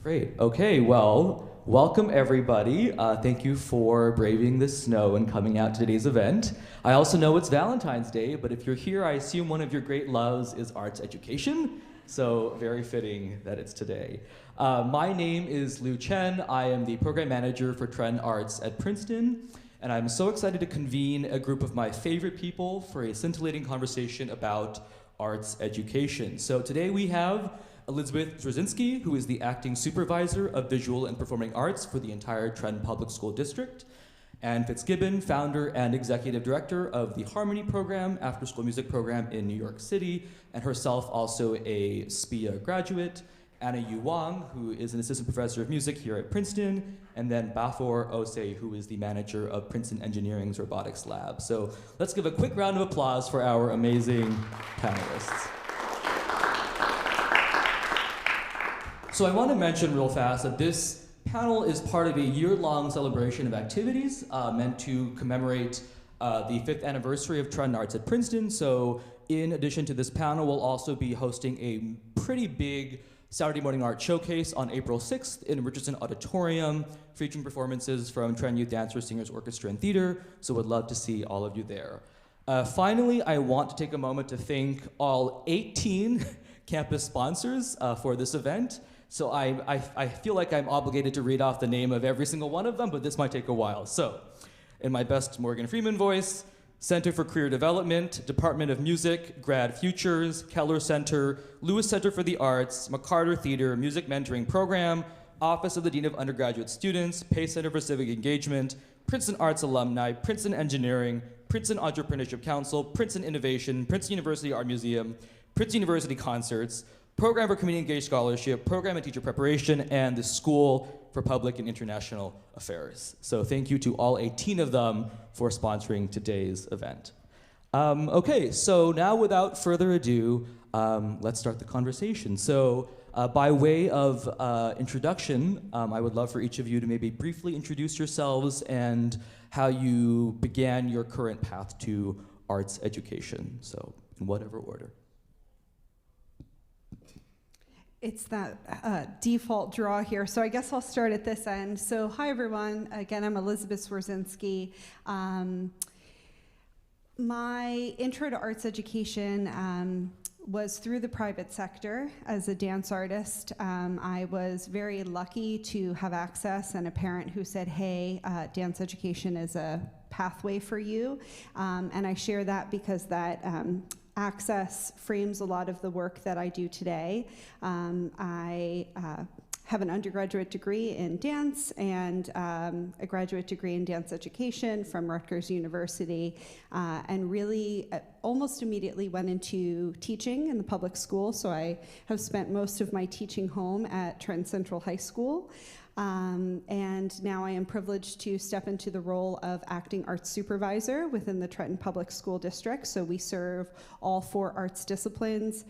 Great. Okay, well, welcome everybody. Thank you for braving the snow and coming out to today's event. I also know it's Valentine's Day, but if you're here, I assume one of your great loves is arts education. So very fitting that it's today. My name is Liu Chen. I am the program manager for Trenton Arts at Princeton, and I'm so excited to convene a group of my favorite people for a scintillating conversation about arts education. So today we have Elizabeth Zwierzynski, who is the acting supervisor of visual and performing arts for the entire Trenton Public School District, and Fitzgibbon, founder and executive director of the Harmony program, after-school music program in New York City, and herself also a SPIA graduate, Anna Yu Wang, who is an assistant professor of music here at Princeton, and then Baffour Osei, who is the manager of Princeton Engineering's robotics lab. So let's give a quick round of applause for our amazing panelists. So I want to mention real fast that this panel is part of a year-long celebration of activities meant to commemorate the 5th anniversary of Trenton Arts at Princeton. So in addition to this panel, we'll also be hosting a pretty big Saturday morning art showcase on April 6th in Richardson Auditorium, featuring performances from Trenton Youth Dancers, Singers, Orchestra, and Theater. So would love to see all of you there. Finally, I want to take a moment to thank all 18 campus sponsors for this event. So I feel like I'm obligated to read off the name of every single one of them, but this might take a while. So, in my best Morgan Freeman voice, Center for Career Development, Department of Music, GradFUTURES, Keller Center, Lewis Center for the Arts, McCarter Theatre, Music Mentoring Program, Office of the Dean of Undergraduate Students, Pace Center for Civic Engagement, Princeton Arts Alumni, Princeton Engineering, Princeton Entrepreneurship Council, Princeton Innovation, Princeton University Art Museum, Princeton University Concerts, Program for Community Engaged Scholarship, Program and Teacher Preparation, and the School for Public and International Affairs. So thank you to all 18 of them for sponsoring today's event. Okay, so now without further ado, let's start the conversation. So by way of introduction, I would love for each of you to maybe briefly introduce yourselves and how you began your current path to arts education. So in whatever order. It's that default draw here, so I guess I'll start at this end. So hi everyone, again I'm Elizabeth Zwierzynski. My intro to arts education was through the private sector as a dance artist. I was very lucky to have access and a parent who said, hey, dance education is a pathway for you. And I share that because that access frames a lot of the work that I do today. I have an undergraduate degree in dance and a graduate degree in dance education from Rutgers University, and really almost immediately went into teaching in the public school. So I have spent most of my teaching home at Trenton Central High School. And now I am privileged to step into the role of acting arts supervisor within the Trenton Public School District. So we serve all 4 arts disciplines,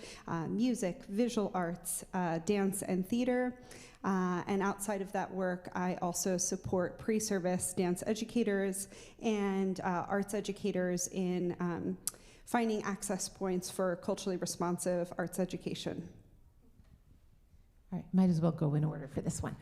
music, visual arts, dance, and theater. And outside of that work, I also support pre-service dance educators and arts educators in finding access points for culturally responsive arts education. All right, might as well go in order for this one.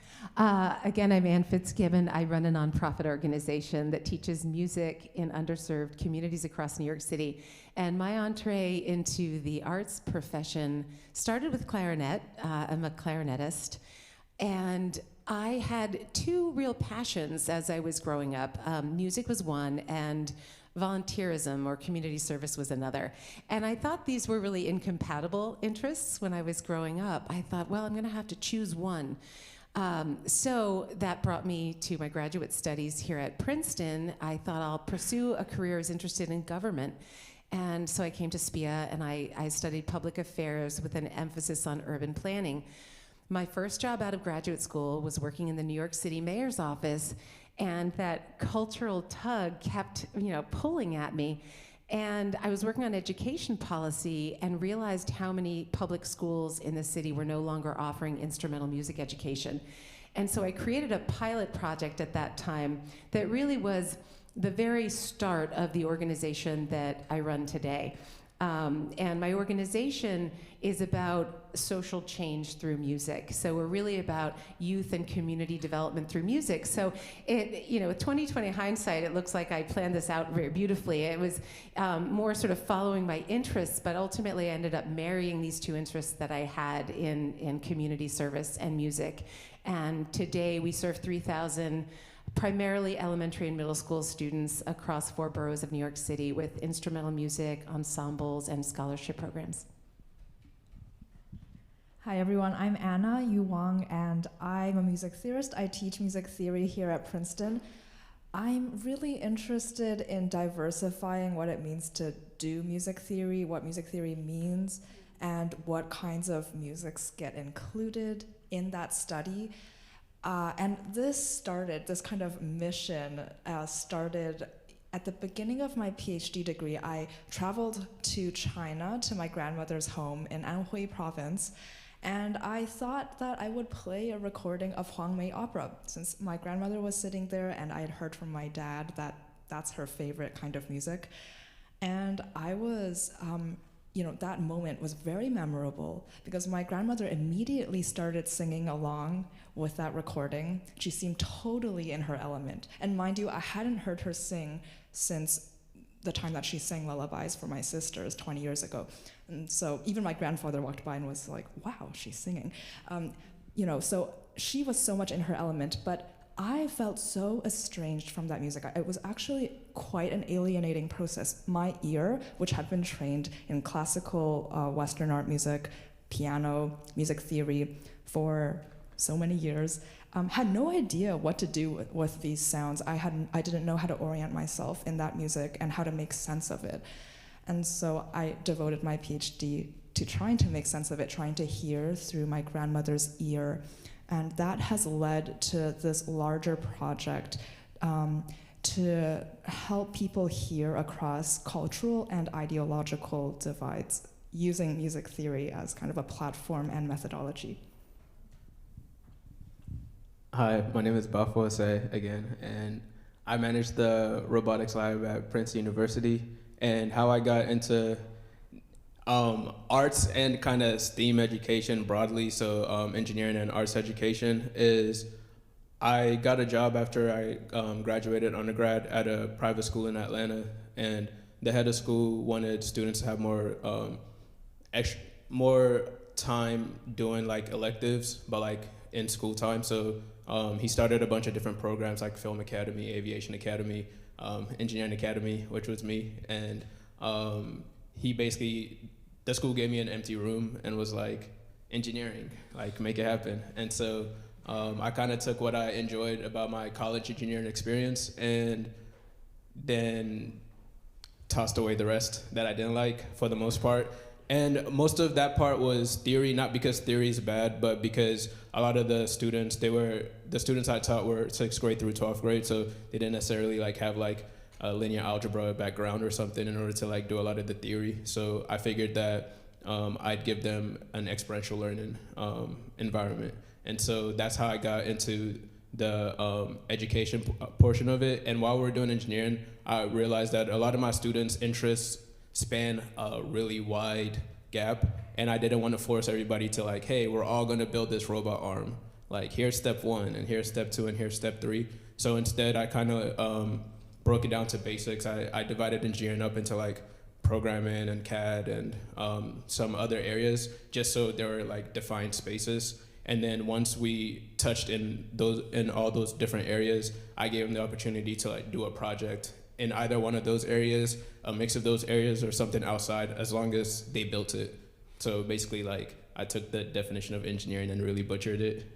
Again, I'm Ann Fitzgibbon. I run a nonprofit organization that teaches music in underserved communities across New York City. And my entree into the arts profession started with clarinet. I'm a clarinetist. And I had 2 real passions as I was growing up. Music was one, and volunteerism or community service was another. And I thought these were really incompatible interests when I was growing up. I thought, well, I'm gonna have to choose one. So that brought me to my graduate studies here at Princeton. I thought I'll pursue a career as interested in government. And so I came to SPIA and I studied public affairs with an emphasis on urban planning. My first job out of graduate school was working in the New York City mayor's office, and that cultural tug kept, pulling at me. And I was working on education policy and realized how many public schools in the city were no longer offering instrumental music education. And so I created a pilot project at that time that really was the very start of the organization that I run today. And my organization is about social change through music. So we're really about youth and community development through music. So with 2020 hindsight, it looks like I planned this out very beautifully. It was more sort of following my interests, but ultimately I ended up marrying these two interests that I had in community service and music. And today we serve 3,000 primarily elementary and middle school students across 4 boroughs of New York City with instrumental music, ensembles, and scholarship programs. Hi everyone, I'm Anna Yu Wang, and I'm a music theorist. I teach music theory here at Princeton. I'm really interested in diversifying what it means to do music theory, what music theory means, and what kinds of musics get included in that study. And this kind of mission started at the beginning of my PhD degree. I traveled to China, to my grandmother's home in Anhui province, and I thought that I would play a recording of Huang Mei opera, since my grandmother was sitting there and I had heard from my dad that that's her favorite kind of music. And I was, that moment was very memorable because my grandmother immediately started singing along with that recording. She seemed totally in her element. And mind you, I hadn't heard her sing since the time that she sang lullabies for my sisters 20 years ago. And so even my grandfather walked by and was like, wow, she's singing. So she was so much in her element, but I felt so estranged from that music. It was actually quite an alienating process. My ear, which had been trained in classical Western art music, piano, music theory for so many years, had no idea what to do with these sounds. I didn't know how to orient myself in that music and how to make sense of it. And so I devoted my PhD to trying to make sense of it, trying to hear through my grandmother's ear. And that has led to this larger project to help people hear across cultural and ideological divides, using music theory as kind of a platform and methodology. Hi, my name is Baffour Osei again, and I manage the robotics lab at Princeton University. And how I got into arts and kind of STEAM education broadly, so engineering and arts education, is I got a job after I graduated undergrad at a private school in Atlanta, and the head of school wanted students to have more time doing like electives, but like in school time. So he started a bunch of different programs like Film Academy, Aviation Academy, Engineering Academy, which was me, and the school gave me an empty room and was like, engineering, like make it happen. And so I kind of took what I enjoyed about my college engineering experience and then tossed away the rest that I didn't like for the most part. And most of that part was theory, not because theory is bad, but because a lot of the students, the students I taught were 6th grade through 12th grade, so they didn't necessarily like have like a linear algebra background or something in order to like do a lot of the theory. So I figured that I'd give them an experiential learning environment. And so that's how I got into the education portion of it. And while we were doing engineering, I realized that a lot of my students' interests span a really wide gap, and I didn't want to force everybody to like, hey, we're all going to build this robot arm. Like, here's step 1, and here's step 2, and here's step 3. So instead, I kind of broke it down to basics. I divided engineering up into like programming and CAD and some other areas, just so there were like defined spaces. And then once we touched in all those different areas, I gave them the opportunity to like do a project in either one of those areas, a mix of those areas, or something outside, as long as they built it. So basically, like, I took the definition of engineering and really butchered it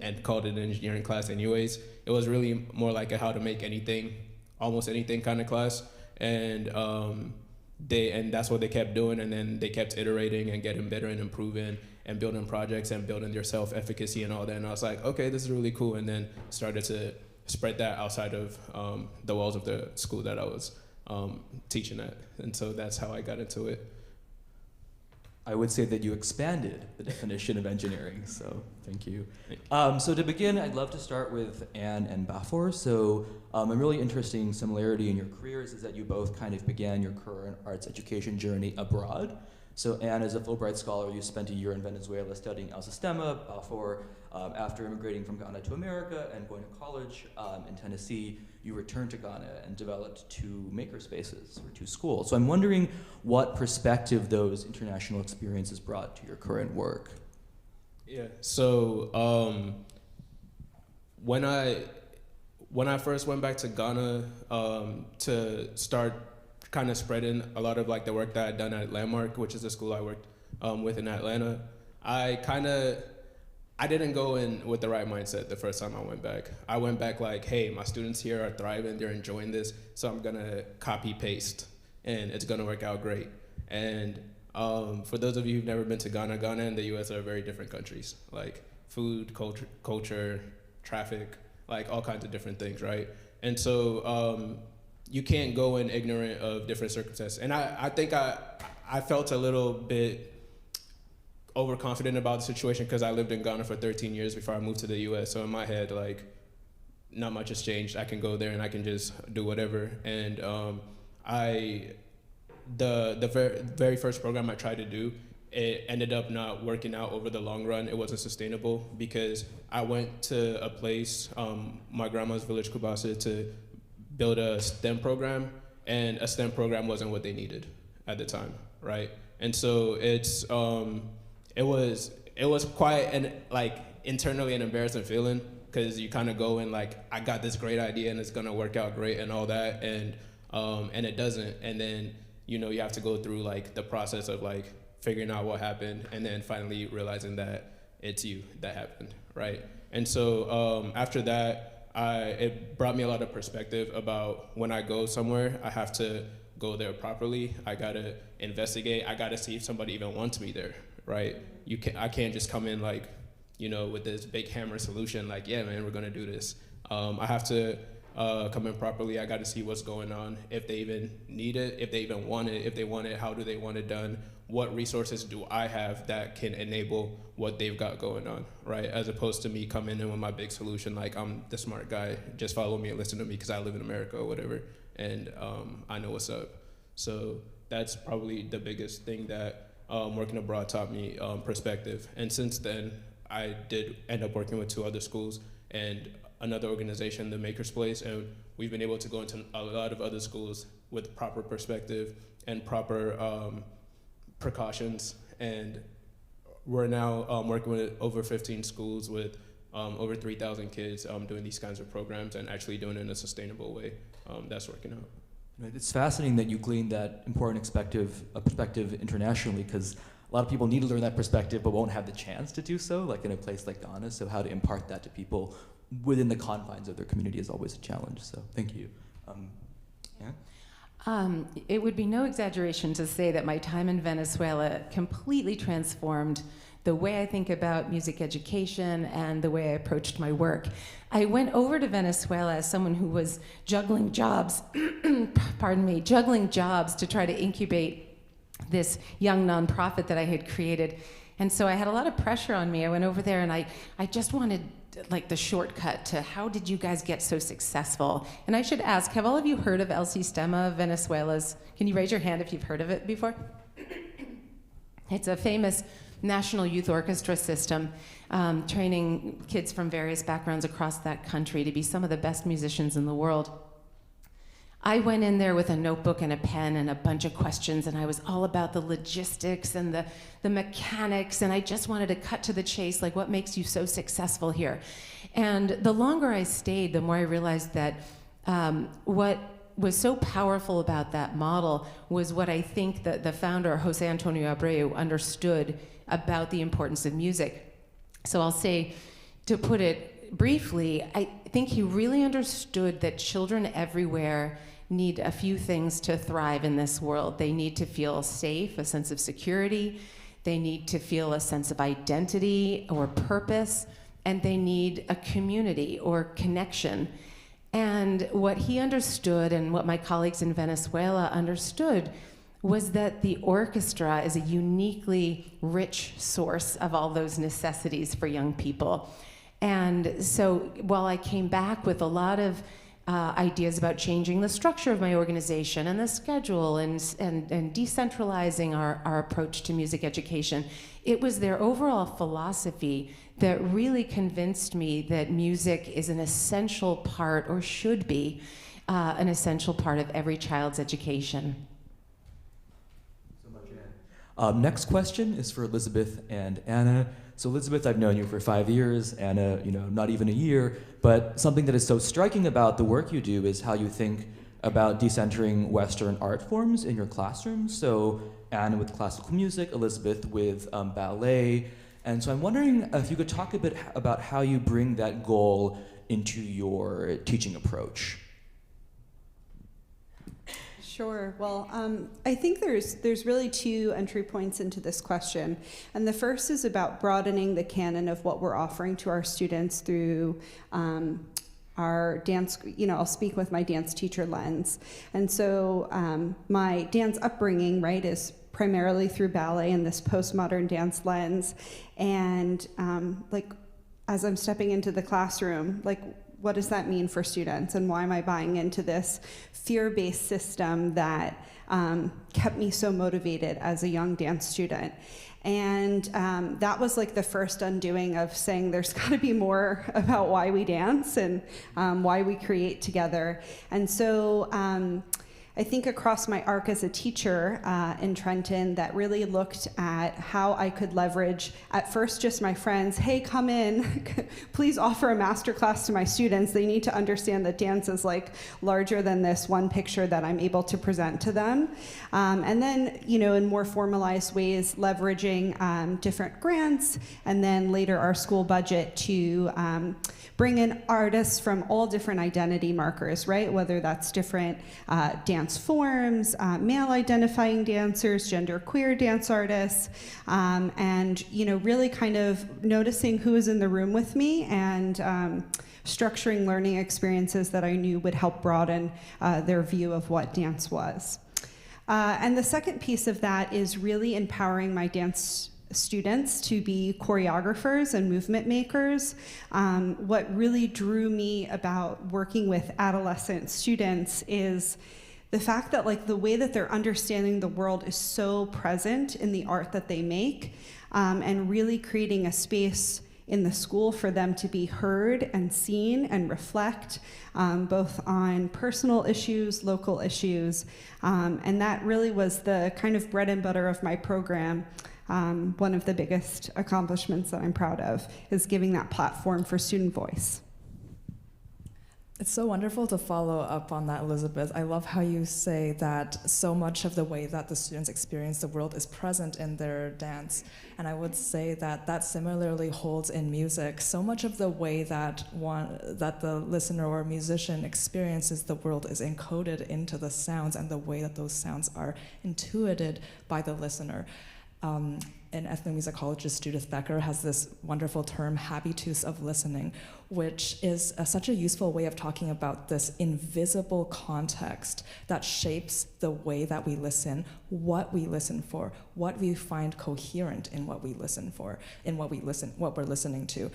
and called it an engineering class anyways. It was really more like a how to make anything, almost anything kind of class. And that's what they kept doing, and then they kept iterating and getting better and improving and building projects and building their self-efficacy and all that. And I was like, okay, this is really cool, and then started to spread that outside of the walls of the school that I was teaching at. And so that's how I got into it. I would say that you expanded the definition of engineering, so thank you. So to begin, I'd love to start with Anne and Baffour. So a really interesting similarity in your careers is that you both kind of began your current arts education journey abroad. So Anne, as a Fulbright scholar, you spent a year in Venezuela studying El Sistema. Baffour, after immigrating from Ghana to America and going to college in Tennessee, you returned to Ghana and developed 2 makerspaces, or 2 schools. So I'm wondering what perspective those international experiences brought to your current work. Yeah, so when I first went back to Ghana to start kind of spreading a lot of like the work that I'd done at Landmark, which is the school I worked with in Atlanta, I didn't go in with the right mindset the first time I went back. I went back like, hey, my students here are thriving, they're enjoying this, so I'm gonna copy paste and it's gonna work out great. And for those of you who've never been to Ghana, Ghana and the US are very different countries. Like food, culture, traffic, like all kinds of different things, right? And so you can't go in ignorant of different circumstances. And I think I felt a little bit overconfident about the situation because I lived in Ghana for 13 years before I moved to the US. So in my head, like, not much has changed. I can go there and I can just do whatever. And the very first program I tried to do, it ended up not working out over the long run. It wasn't sustainable because I went to a place, my grandma's village, Kubasa, to build a STEM program, and a STEM program wasn't what they needed at the time, right? And so it was quite an like internally an embarrassing feeling because you kind of go in like, I got this great idea and it's gonna work out great and all that, and it doesn't, and then you have to go through like the process of like figuring out what happened and then finally realizing that it's you that happened, right? And so after that, it brought me a lot of perspective about when I go somewhere, I have to go there properly. I gotta investigate. I gotta see if somebody even wants me there, right? I can't just come in like, with this big hammer solution, like, yeah, man, we're gonna do this. I have to come in properly. I gotta see what's going on, if they even need it, if they even want it, if they want it, how do they want it done? What resources do I have that can enable what they've got going on, right? As opposed to me coming in with my big solution, like I'm the smart guy, just follow me and listen to me because I live in America or whatever, and I know what's up. So that's probably the biggest thing that working abroad taught me, perspective. And since then, I did end up working with 2 other schools and another organization, the Maker's Place, and we've been able to go into a lot of other schools with proper perspective and proper precautions, and we're now working with over 15 schools with over 3,000 kids doing these kinds of programs and actually doing it in a sustainable way. That's working out. It's fascinating that you gleaned that important perspective internationally, because a lot of people need to learn that perspective but won't have the chance to do so, like in a place like Ghana. So how to impart that to people within the confines of their community is always a challenge. So thank you. Yeah? It would be no exaggeration to say that my time in Venezuela completely transformed the way I think about music education and the way I approached my work. I went over to Venezuela as someone who was juggling jobs, juggling jobs to try to incubate this young nonprofit that I had created. And so I had a lot of pressure on me. I went over there and I just wanted like the shortcut to how did you guys get so successful? And I should ask, have all of you heard of El Sistema, Venezuela's? Can you raise your hand if you've heard of it before? It's a famous national youth orchestra system, training kids from various backgrounds across that country to be some of the best musicians in the world. I went in there with a notebook and a pen and a bunch of questions, and I was all about the logistics and the mechanics, and I just wanted to cut to the chase, like what makes you so successful here? And the longer I stayed, the more I realized that what was so powerful about that model was what I think that the founder, Jose Antonio Abreu, understood about the importance of music. So I'll say, to put it briefly, I think he really understood that children everywhere need a few things to thrive in this world. They need to feel safe, a sense of security. They need to feel a sense of identity or purpose, and they need a community or connection. And what he understood and what my colleagues in Venezuela understood was that the orchestra is a uniquely rich source of all those necessities for young people. And so while I came back with a lot of ideas about changing the structure of my organization and the schedule and decentralizing our approach to music education, it was their overall philosophy that really convinced me that music is an essential part, or should be an essential part of every child's education. So much, Anne. Next question is for Elizabeth and Anna. So Elizabeth, I've known you for 5 years, Anna, not even a year, but something that is so striking about the work you do is how you think about decentering Western art forms in your classroom. So Anna with classical music, Elizabeth with ballet. And so I'm wondering if you could talk a bit about how you bring that goal into your teaching approach. Sure. Well, I think there's really two entry points into this question. And the first is about broadening the canon of what we're offering to our students through our dance, I'll speak with my dance teacher lens. And so my dance upbringing, right, is primarily through ballet and this postmodern dance lens. And as I'm stepping into the classroom, what does that mean for students, and why am I buying into this fear-based system that kept me so motivated as a young dance student? And that was the first undoing of saying there's got to be more about why we dance and why we create together. And so I think across my arc as a teacher in Trenton, that really looked at how I could leverage, at first just my friends, hey, come in, please offer a masterclass to my students. They need to understand that dance is larger than this one picture that I'm able to present to them. And then, in more formalized ways, leveraging different grants, and then later our school budget to bring in artists from all different identity markers, right? Whether that's different dance forms, male identifying dancers, genderqueer dance artists, and really kind of noticing who is in the room with me and structuring learning experiences that I knew would help broaden their view of what dance was. And the second piece of that is really empowering my dance students to be choreographers and movement makers. What really drew me about working with adolescent students is the fact that the way that they're understanding the world is so present in the art that they make, and really creating a space in the school for them to be heard and seen and reflect both on personal issues, local issues, and that really was the kind of bread and butter of my program. One of the biggest accomplishments that I'm proud of is giving that platform for student voice. It's so wonderful to follow up on that, Elizabeth. I love how you say that so much of the way that the students experience the world is present in their dance. And I would say that that similarly holds in music. So much of the way that the listener or musician experiences the world is encoded into the sounds and the way that those sounds are intuited by the listener. An ethnomusicologist, Judith Becker, has this wonderful term, habitus of listening, which is such a useful way of talking about this invisible context that shapes the way that we listen, what we listen for, what we find coherent in what we listen for, in what we're listening to.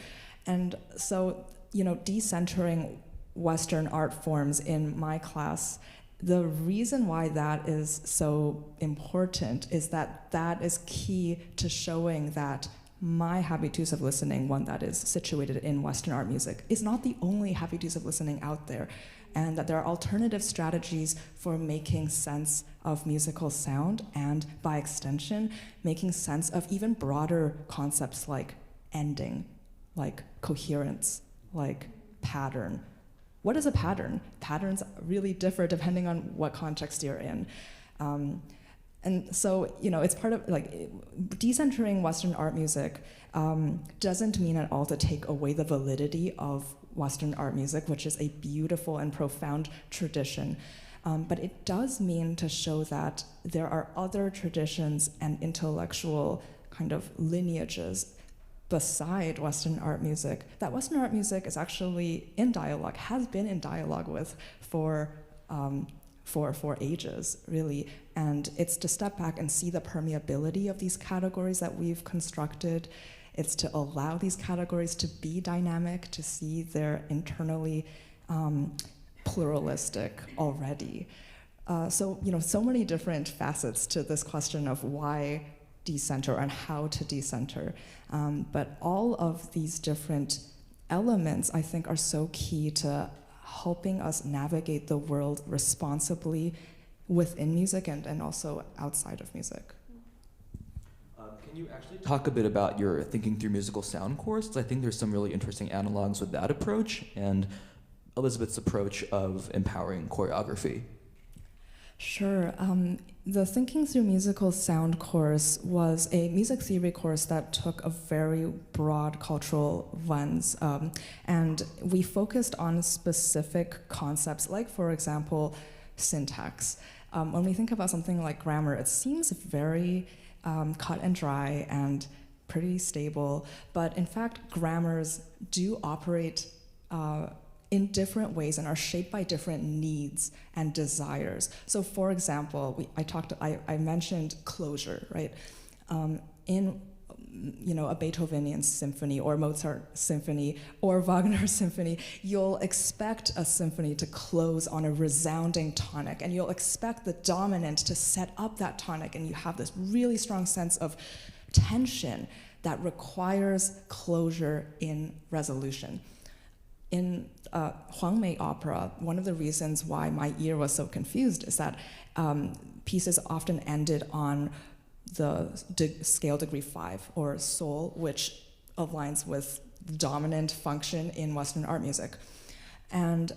And so, decentering Western art forms in my class, the reason why that is so important is that that is key to showing that my habitus of listening, one that is situated in Western art music, is not the only habitus of listening out there, and that there are alternative strategies for making sense of musical sound and, by extension, making sense of even broader concepts like ending, like coherence, like pattern. What is a pattern? Patterns really differ depending on what context you're in. And so, it's part of, decentering Western art music doesn't mean at all to take away the validity of Western art music, which is a beautiful and profound tradition. But it does mean to show that there are other traditions and intellectual kind of lineages beside Western art music, that Western art music is actually in dialogue, has been in dialogue with for for ages, really. And it's to step back and see the permeability of these categories that we've constructed. It's to allow these categories to be dynamic, to see they're internally pluralistic already. So many different facets to this question of why decenter and how to decenter. But all of these different elements, I think, are so key to helping us navigate the world responsibly within music and also outside of music. Can you actually talk a bit about your Thinking Through Musical Sound course? I think there's some really interesting analogs with that approach and Elizabeth's approach of empowering choreography. Sure. The Thinking Through Musical Sound course was a music theory course that took a very broad cultural lens, and we focused on specific concepts, like, for example, syntax. When we think about something like grammar, it seems very cut and dry and pretty stable, but in fact, grammars do operate in different ways and are shaped by different needs and desires. So, for example, I mentioned closure, right? In a Beethovenian symphony or Mozart symphony or Wagner symphony, you'll expect a symphony to close on a resounding tonic, and you'll expect the dominant to set up that tonic, and you have this really strong sense of tension that requires closure in resolution. In Huang Mei opera, one of the reasons why my ear was so confused is that pieces often ended on the scale degree 5, or Sol, which aligns with dominant function in Western art music. And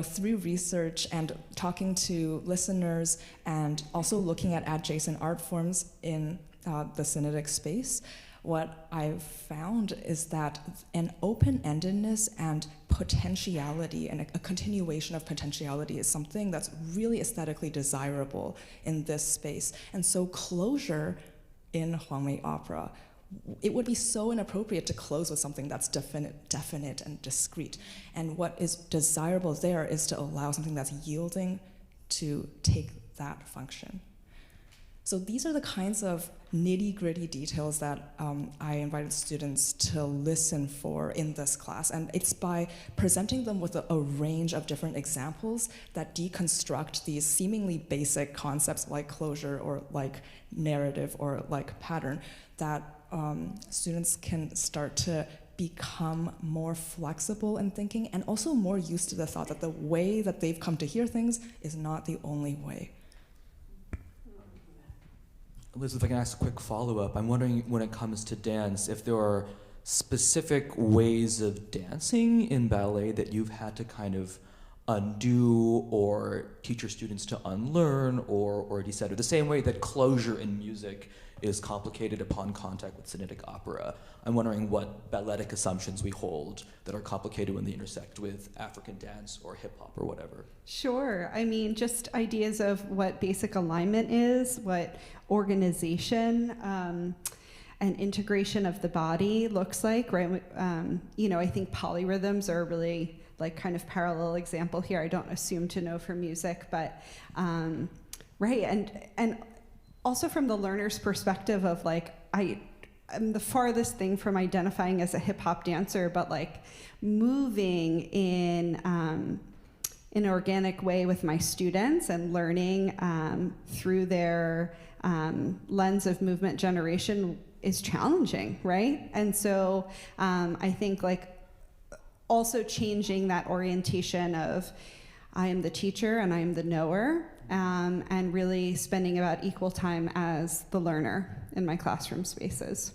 through research and talking to listeners and also looking at adjacent art forms in the Synodic space, what I've found is that an open-endedness and potentiality and a continuation of potentiality is something that's really aesthetically desirable in this space. And so closure in Huang Mei opera, it would be so inappropriate to close with something that's definite and discrete. And what is desirable there is to allow something that's yielding to take that function. So these are the kinds of nitty-gritty details that I invited students to listen for in this class. And it's by presenting them with a range of different examples that deconstruct these seemingly basic concepts like closure or like narrative or like pattern that students can start to become more flexible in thinking and also more used to the thought that the way that they've come to hear things is not the only way. Elizabeth, if I can ask a quick follow-up, I'm wondering, when it comes to dance, if there are specific ways of dancing in ballet that you've had to kind of undo or teach your students to unlearn or decide, the same way that closure in music is complicated upon contact with Synodic opera. I'm wondering what balletic assumptions we hold that are complicated when they intersect with African dance or hip hop or whatever. Sure. I mean, just ideas of what basic alignment is, what organization and integration of the body looks like, right? I think polyrhythms are really like kind of parallel example here. I don't assume to know for music, but right. And also from the learner's perspective of like, I'm the farthest thing from identifying as a hip hop dancer, but like moving in an organic way with my students and learning through their lens of movement generation is challenging, right? And so I think like also changing that orientation of I am the teacher and I am the knower, and really spending about equal time as the learner in my classroom spaces.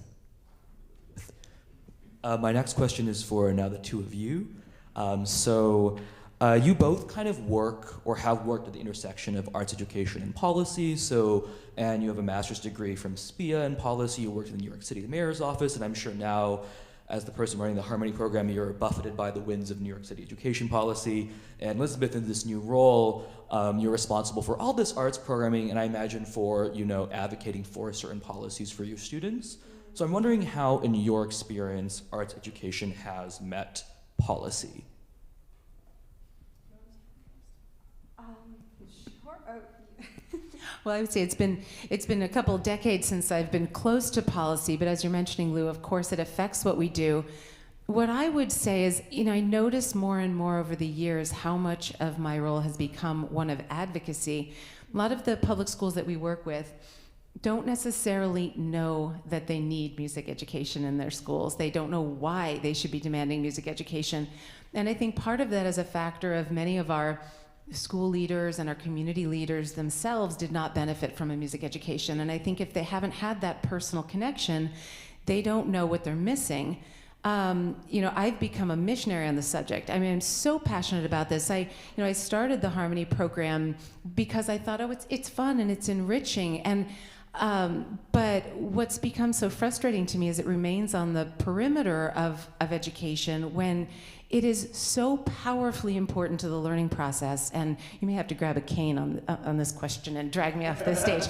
My next question is for now the two of you. You both kind of work or have worked at the intersection of arts education and policy. And you have a master's degree from SPIA in policy. You worked in the New York City Mayor's office, and I'm sure now, as the person running the Harmony program, you're buffeted by the winds of New York City education policy. And Elizabeth, in this new role, you're responsible for all this arts programming, and I imagine for advocating for certain policies for your students. So I'm wondering how, in your experience, arts education has met policy. more? Well, I would say it's been a couple of decades since I've been close to policy, but as you're mentioning, Lou, of course it affects what we do. What I would say is, I notice more and more over the years how much of my role has become one of advocacy. A lot of the public schools that we work with don't necessarily know that they need music education in their schools. They don't know why they should be demanding music education. And I think part of that is a factor of many of our school leaders and our community leaders themselves did not benefit from a music education. And I think if they haven't had that personal connection, they don't know what they're missing. I've become a missionary on the subject. I mean, I'm so passionate about this. I started the Harmony program because I thought, it's fun and it's enriching. And but what's become so frustrating to me is it remains on the perimeter of education when it is so powerfully important to the learning process. And you may have to grab a cane on this question and drag me off the stage.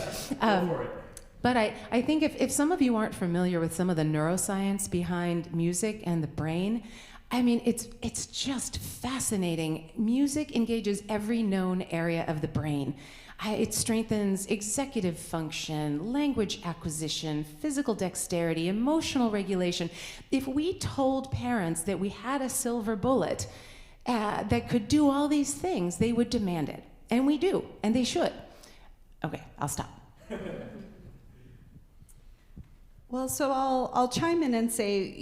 But I think if some of you aren't familiar with some of the neuroscience behind music and the brain, I mean, it's just fascinating. Music engages every known area of the brain. It strengthens executive function, language acquisition, physical dexterity, emotional regulation. If we told parents that we had a silver bullet that could do all these things, they would demand it. And we do, and they should. Okay, I'll stop. Well, so I'll chime in and say,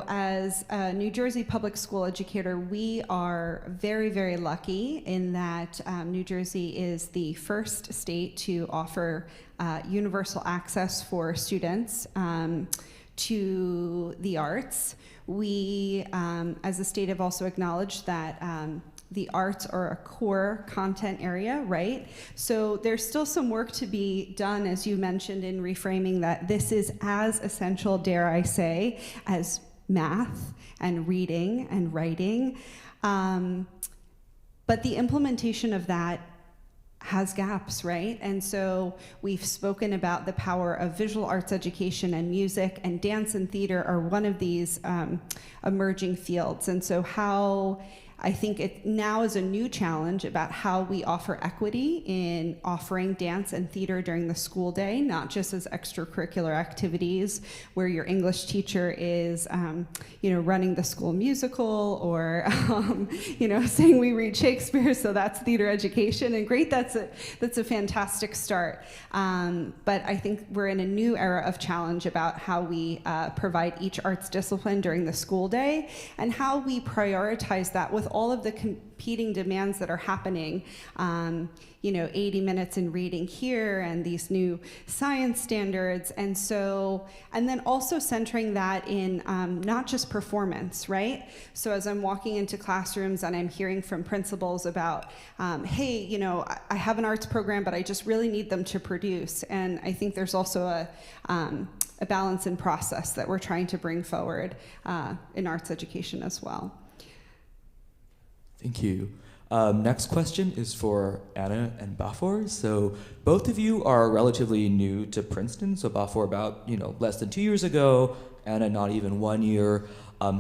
as a New Jersey public school educator, we are very, very lucky in that New Jersey is the first state to offer universal access for students to the arts. We, as a state, have also acknowledged that the arts are a core content area, right? So there's still some work to be done, as you mentioned, in reframing that this is as essential, dare I say, as math and reading and writing. But the implementation of that has gaps, right? And so we've spoken about the power of visual arts education, and music and dance and theater are one of these emerging fields. And so how I think it now is a new challenge about how we offer equity in offering dance and theater during the school day, not just as extracurricular activities where your English teacher is, running the school musical or, saying we read Shakespeare, so that's theater education. And great, that's a fantastic start. But I think we're in a new era of challenge about how we provide each arts discipline during the school day and how we prioritize that with all of the competing demands that are happening, 80 minutes in reading here and these new science standards. And then also centering that in not just performance, right? So as I'm walking into classrooms and I'm hearing from principals about, hey, I have an arts program, but I just really need them to produce. And I think there's also a balance in process that we're trying to bring forward in arts education as well. Thank you. Next question is for Anna and Baffour. So both of you are relatively new to Princeton. So Baffour about less than 2 years ago, Anna not even 1 year.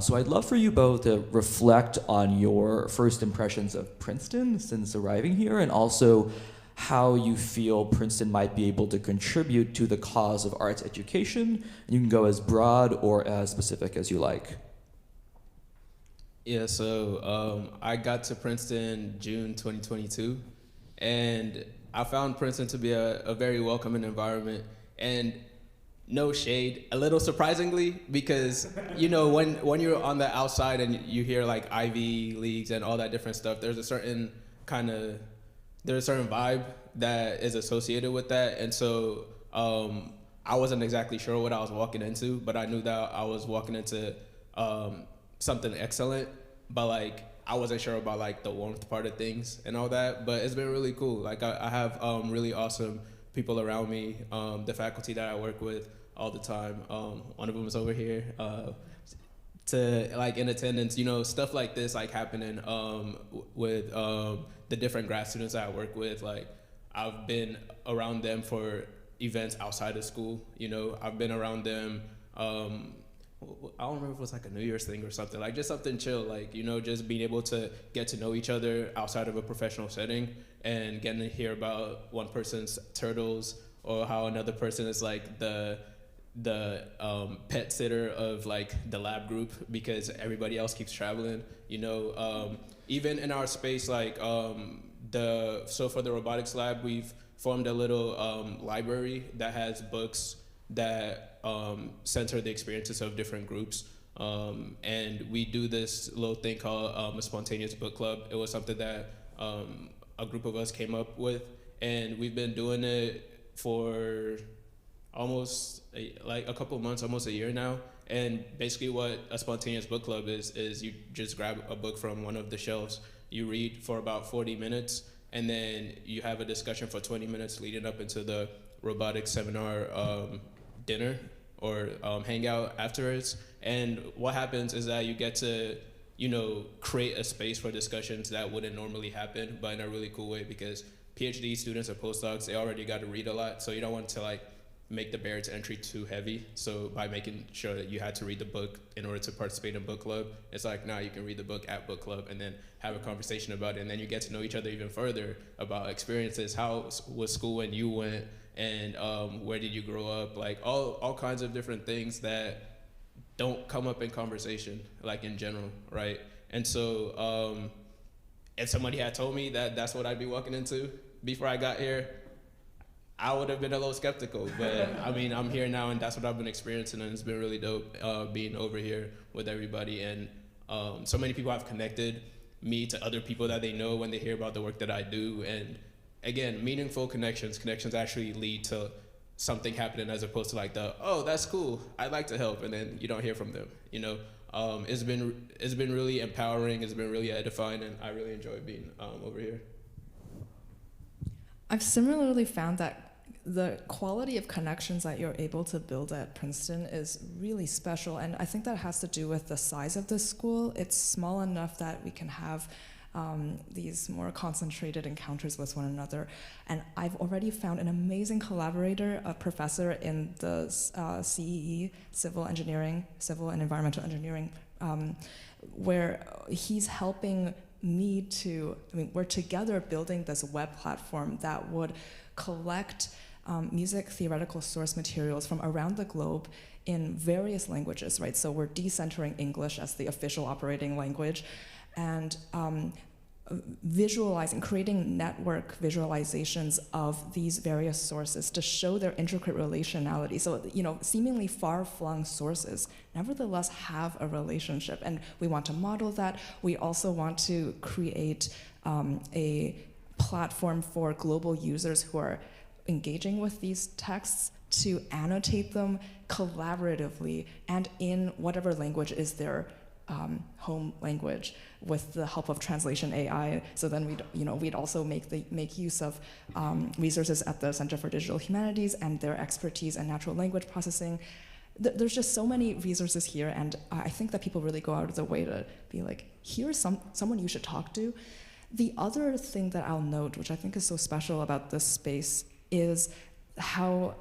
So I'd love for you both to reflect on your first impressions of Princeton since arriving here, and also how you feel Princeton might be able to contribute to the cause of arts education. You can go as broad or as specific as you like. Yeah, so I got to Princeton June 2022, and I found Princeton to be a very welcoming environment, and no shade, a little surprisingly, because when you're on the outside and you hear like Ivy Leagues and all that different stuff, there's a certain vibe that is associated with that, and so I wasn't exactly sure what I was walking into, but I knew that I was walking into something excellent, but like I wasn't sure about like the warmth part of things and all that. But it's been really cool. Like I have really awesome people around me, the faculty that I work with all the time. One of them is over here. To like in attendance, stuff like this like happening with the different grad students that I work with. Like I've been around them for events outside of school. I've been around them I don't remember if it was like a New Year's thing or something, like just something chill, like, you know, just being able to get to know each other outside of a professional setting and getting to hear about one person's turtles or how another person is like the pet sitter of like the lab group because everybody else keeps traveling, you know. Even in our space, like so for the robotics lab, we've formed a little library that has books that center the experiences of different groups. And we do this little thing called a spontaneous book club. It was something that a group of us came up with, and we've been doing it for almost like a couple of months, almost a year now. And basically what a spontaneous book club is you just grab a book from one of the shelves, you read for about 40 minutes, and then you have a discussion for 20 minutes leading up into the robotics seminar dinner or hangout afterwards. And what happens is that you get to, you know, create a space for discussions that wouldn't normally happen, but in a really cool way, because PhD students or postdocs, they already got to read a lot, so you don't want to like make the barrier to entry too heavy. So by making sure that you had to read the book in order to participate in book club, it's like, now you can read the book at book club and then have a conversation about it, and then you get to know each other even further about experiences. How was school when you went, and where did you grow up? Like all kinds of different things that don't come up in conversation, like in general, right? And so if somebody had told me that that's what I'd be walking into before I got here, I would have been a little skeptical, but I mean, I'm here now and that's what I've been experiencing, and it's been really dope being over here with everybody. And so many people have connected me to other people that they know when they hear about the work that I do. And again, meaningful connections actually lead to something happening, as opposed to like oh, that's cool, I'd like to help, and then you don't hear from them, you know. It's been really empowering, it's been really edifying, and I really enjoy being over here. I've similarly found that the quality of connections that you're able to build at Princeton is really special, and I think that has to do with the size of the school. It's small enough that we can have these more concentrated encounters with one another. And I've already found an amazing collaborator, a professor in the CEE, Civil Engineering, Civil and Environmental Engineering, where he's helping me to, we're together building this web platform that would collect music theoretical source materials from around the globe in various languages, right? So we're decentering English as the official operating language, and visualizing, creating network visualizations of these various sources to show their intricate relationality. So, you know, seemingly far-flung sources nevertheless have a relationship, and we want to model that. We also want to create a platform for global users who are engaging with these texts to annotate them collaboratively and in whatever language is their home language, with the help of translation AI. So then we'd also make use of resources at the Center for Digital Humanities and their expertise in natural language processing. There's just so many resources here, and I think that people really go out of their way to be like, here's someone you should talk to. The other thing that I'll note, which I think is so special about this space, is how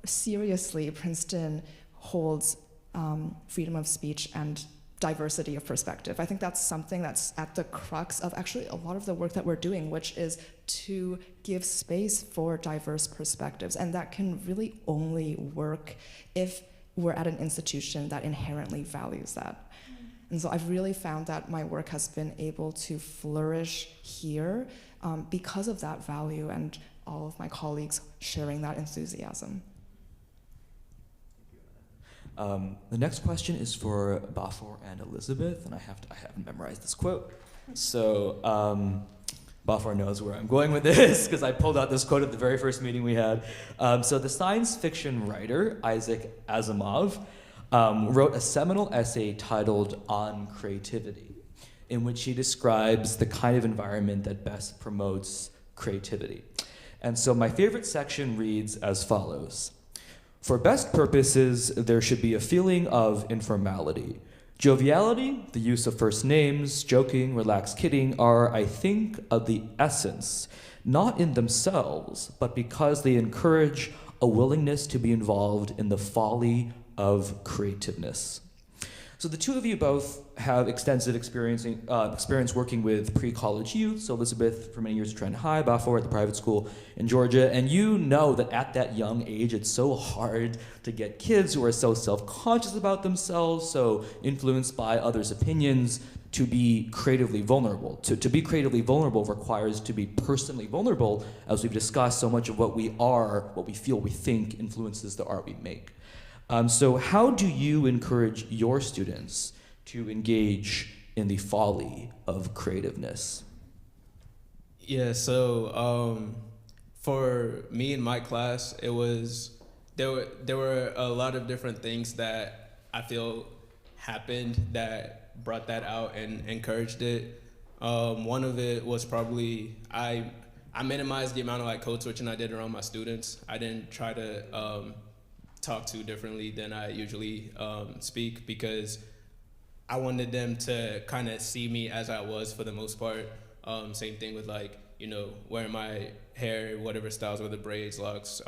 seriously Princeton holds freedom of speech and diversity of perspective. I think that's something that's at the crux of actually a lot of the work that we're doing, which is to give space for diverse perspectives. And that can really only work if we're at an institution that inherently values that. And so I've really found that my work has been able to flourish here because of that value and all of my colleagues sharing that enthusiasm. The next question is for Baffour and Elizabeth, and I haven't memorized this quote. So Baffour knows where I'm going with this, because I pulled out this quote at the very first meeting we had. So the science fiction writer, Isaac Asimov, wrote a seminal essay titled On Creativity, in which he describes the kind of environment that best promotes creativity. And so my favorite section reads as follows. For best purposes, there should be a feeling of informality. Joviality, the use of first names, joking, relaxed kidding are, I think, of the essence, not in themselves, but because they encourage a a willingness to be involved in the folly of creativeness. So the two of you both have extensive experience working with pre-college youth. So Elizabeth for many years at Trenton High, Baffour at the private school in Georgia, and you know that at that young age, it's so hard to get kids who are so self-conscious about themselves, so influenced by others' opinions, to be creatively vulnerable. To be creatively vulnerable requires to be personally vulnerable. As we've discussed, so much of what we are, what we feel, we think, influences the art we make. So how do you encourage your students to engage in the folly of creativeness? Yeah, so for me in my class, it was, there were a lot of different things that I feel happened that brought that out and encouraged it. One of it was probably, I minimized the amount of like code switching I did around my students. I didn't try to talk too differently than I usually speak, because I wanted them to kind of see me as I was for the most part. Same thing with like, you know, wearing my hair, whatever styles, whether braids, locks,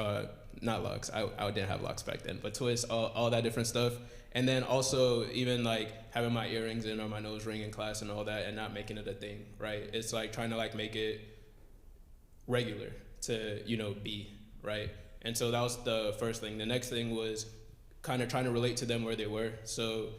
not locks, I didn't have locks back then, but twists, all that different stuff. And then also even like having my earrings in or my nose ring in class and all that, and not making it a thing, right? It's like trying to like make it regular to, you know, be, right? And so that was the first thing. The next thing was kind of trying to relate to them where they were. So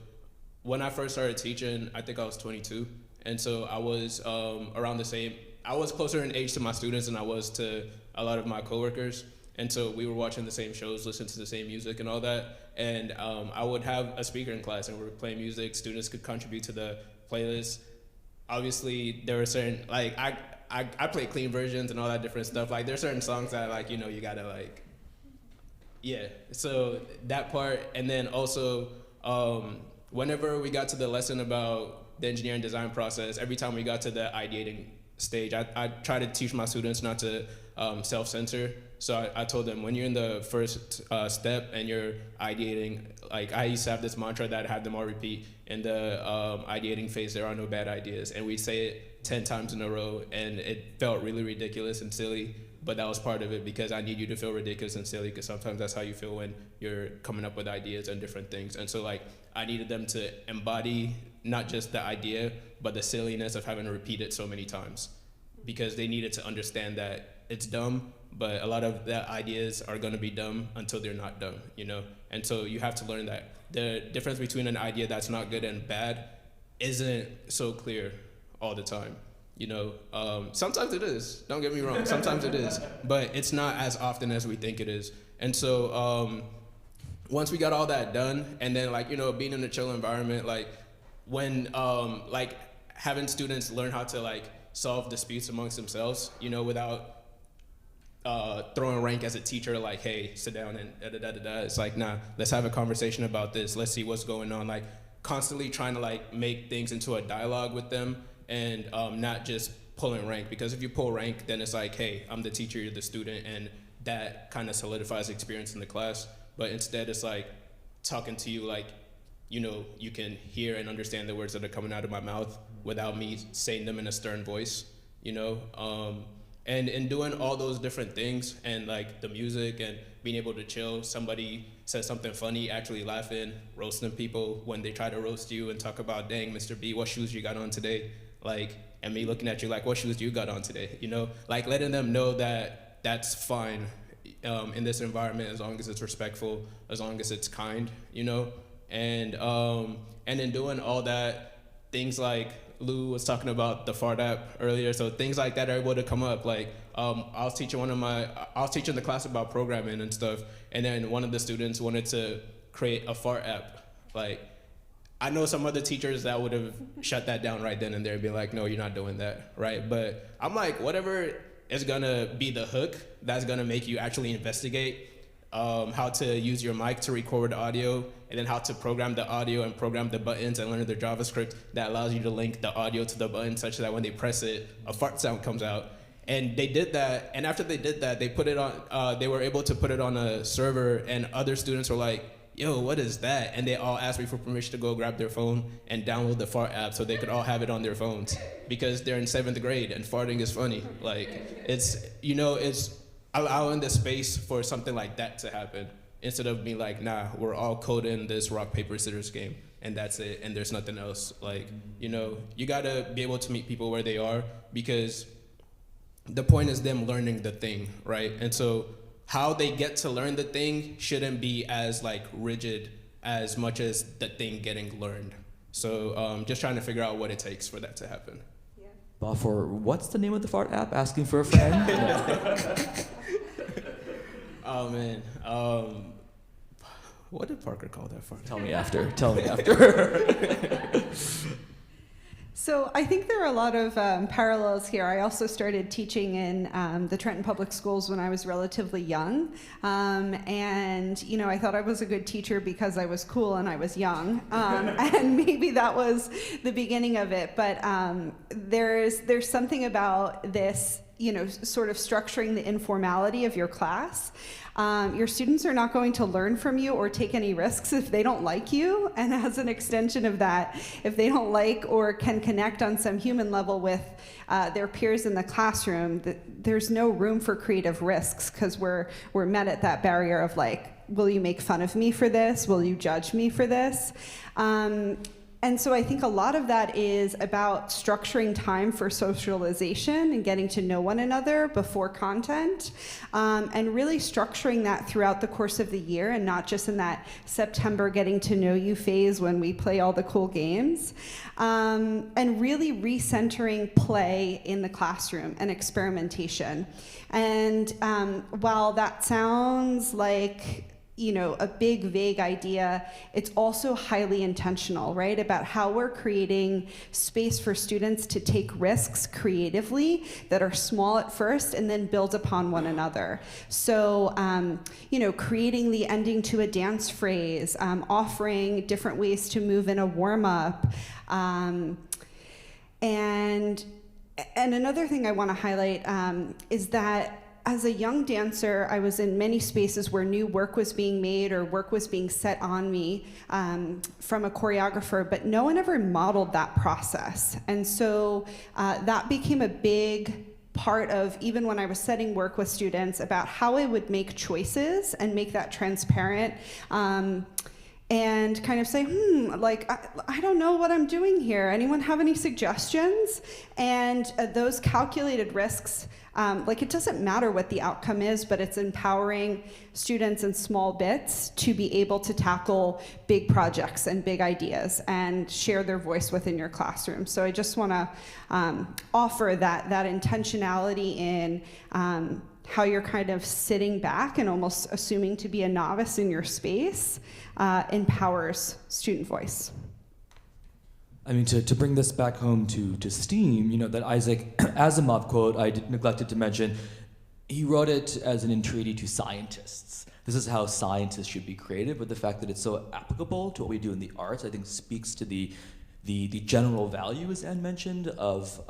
when I first started teaching, I think I was 22. And so I was around the same, I was closer in age to my students than I was to a lot of my coworkers. And so we were watching the same shows, listening to the same music and all that. And I would have a speaker in class and we were playing music. Students could contribute to the playlist. Obviously, there were certain, like, I play clean versions and all that different stuff. Like, there's certain songs that, like, you know, you gotta, like, yeah. So that part. And then also, whenever we got to the lesson about the engineering design process, every time we got to the ideating stage, I try to teach my students not to self-censor. So I told them, when you're in the first step and you're ideating, like I used to have this mantra that I had them all repeat. In the ideating phase, there are no bad ideas. And we'd say it 10 times in a row, and it felt really ridiculous and silly, but that was part of it, because I need you to feel ridiculous and silly, because sometimes that's how you feel when you're coming up with ideas and different things. And so like, I needed them to embody not just the idea, but the silliness of having to repeat it so many times, because they needed to understand that it's dumb, but a lot of the ideas are gonna be dumb until they're not dumb, you know? And so you have to learn that the difference between an idea that's not good and bad isn't so clear all the time, you know? Sometimes it is, don't get me wrong, sometimes it is, but it's not as often as we think it is. And so once we got all that done, and then like, you know, being in a chill environment, like when, like having students learn how to like solve disputes amongst themselves, you know, without throwing rank as a teacher, like, hey, sit down and da-da-da-da-da. It's like, nah, let's have a conversation about this. Let's see what's going on. Like constantly trying to like make things into a dialogue with them, and not just pulling rank. Because if you pull rank, then it's like, hey, I'm the teacher, you're the student, and that kind of solidifies experience in the class. But instead it's like talking to you like, you know, you can hear and understand the words that are coming out of my mouth without me saying them in a stern voice, you know? And in doing all those different things, and like the music and being able to chill, somebody says something funny, actually laughing, roasting people when they try to roast you and talk about, dang, Mr. B, what shoes you got on today? Like, and me looking at you like, what shoes you got on today? You know, like letting them know that that's fine in this environment, as long as it's respectful, as long as it's kind, you know? And in doing all that, things like Lou was talking about the fart app earlier, so things like that are able to come up. Like I was teaching the class about programming and stuff, and then one of the students wanted to create a fart app. Like, I know some other teachers that would have shut that down right then and there and be like, no, you're not doing that, right? But I'm like, whatever is gonna be the hook that's gonna make you actually investigate how to use your mic to record audio, and then how to program the audio and program the buttons and learn the JavaScript that allows you to link the audio to the button such that when they press it, a fart sound comes out. And they did that, and after they did that, they put it on, they were able to put it on a server, and other students were like, yo, what is that? And they all asked me for permission to go grab their phone and download the fart app so they could all have it on their phones, because they're in 7th grade and farting is funny. Like, it's, you know, it's allowing the space for something like that to happen, instead of being like, nah, we're all coding this rock, paper, scissors game, and that's it, and there's nothing else. Like, you know, you gotta be able to meet people where they are, because the point is them learning the thing, right? And so how they get to learn the thing shouldn't be as like rigid as much as the thing getting learned. So just trying to figure out what it takes for that to happen. Baffour, what's the name of the fart app? Asking for a friend? Oh man, what did Parker call that fart? Tell me after. Tell me after. So I think there are a lot of parallels here. I also started teaching in the Trenton Public Schools when I was relatively young. And, you know, I thought I was a good teacher because I was cool and I was young. And maybe that was the beginning of it. But there's something about this, you know, sort of structuring the informality of your class. Your students are not going to learn from you or take any risks if they don't like you. And as an extension of that, if they don't like or can connect on some human level with their peers in the classroom, there's no room for creative risks, because we're met at that barrier of like, will you make fun of me for this? Will you judge me for this? And so I think a lot of that is about structuring time for socialization and getting to know one another before content, and really structuring that throughout the course of the year, and not just in that September getting to know you phase when we play all the cool games, and really recentering play in the classroom and experimentation. And while that sounds like, you know, a big, vague idea, it's also highly intentional, right? About how we're creating space for students to take risks creatively that are small at first and then build upon one another. So, you know, creating the ending to a dance phrase, offering different ways to move in a warm-up, and another thing I want to highlight is that as a young dancer, I was in many spaces where new work was being made or work was being set on me from a choreographer, but no one ever modeled that process. And so that became a big part of, even when I was setting work with students, about how I would make choices and make that transparent. And kind of say, like, I don't know what I'm doing here. Anyone have any suggestions? And those calculated risks, like, it doesn't matter what the outcome is, but it's empowering students in small bits to be able to tackle big projects and big ideas and share their voice within your classroom. So I just want to offer that intentionality in how you're kind of sitting back and almost assuming to be a novice in your space empowers student voice. I mean, to bring this back home to STEAM, you know, that Isaac Asimov quote I neglected to mention, he wrote it as an entreaty to scientists. This is how scientists should be creative, but the fact that it's so applicable to what we do in the arts, I think speaks to the general value, as Anne mentioned, of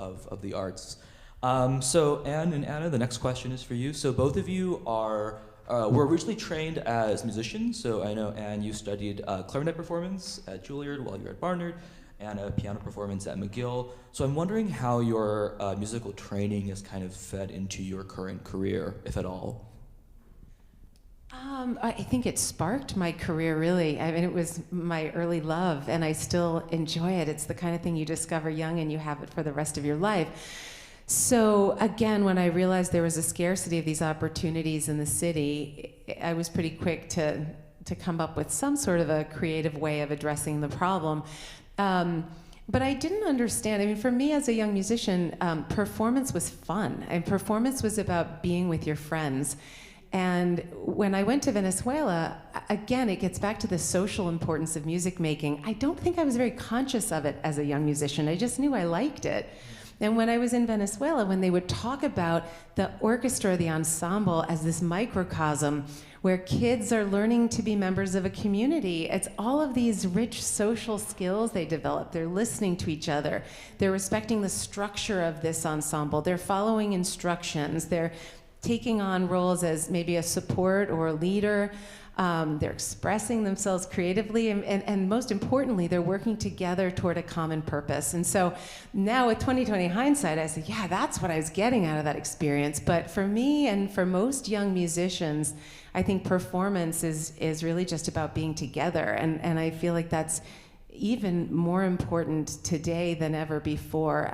the arts. So Anne and Anna, the next question is for you. So both of you were originally trained as musicians. So I know, Anne, you studied clarinet performance at Juilliard while you were at Barnard, and a piano performance at McGill. So I'm wondering how your musical training has kind of fed into your current career, if at all. I think it sparked my career, really. I mean, it was my early love, and I still enjoy it. It's the kind of thing you discover young and you have it for the rest of your life. So again, when I realized there was a scarcity of these opportunities in the city, I was pretty quick to come up with some sort of a creative way of addressing the problem. But I didn't understand. I mean, for me as a young musician, performance was fun. And performance was about being with your friends. And when I went to Venezuela, again, it gets back to the social importance of music making. I don't think I was very conscious of it as a young musician. I just knew I liked it. And when I was in Venezuela, when they would talk about the orchestra, the ensemble, as this microcosm where kids are learning to be members of a community, it's all of these rich social skills they develop. They're listening to each other. They're respecting the structure of this ensemble. They're following instructions. They're taking on roles as maybe a support or a leader. They're expressing themselves creatively, and most importantly, they're working together toward a common purpose. And so now with 2020 hindsight, I say, yeah, that's what I was getting out of that experience. But for me and for most young musicians, I think performance is really just about being together. And I feel like that's even more important today than ever before.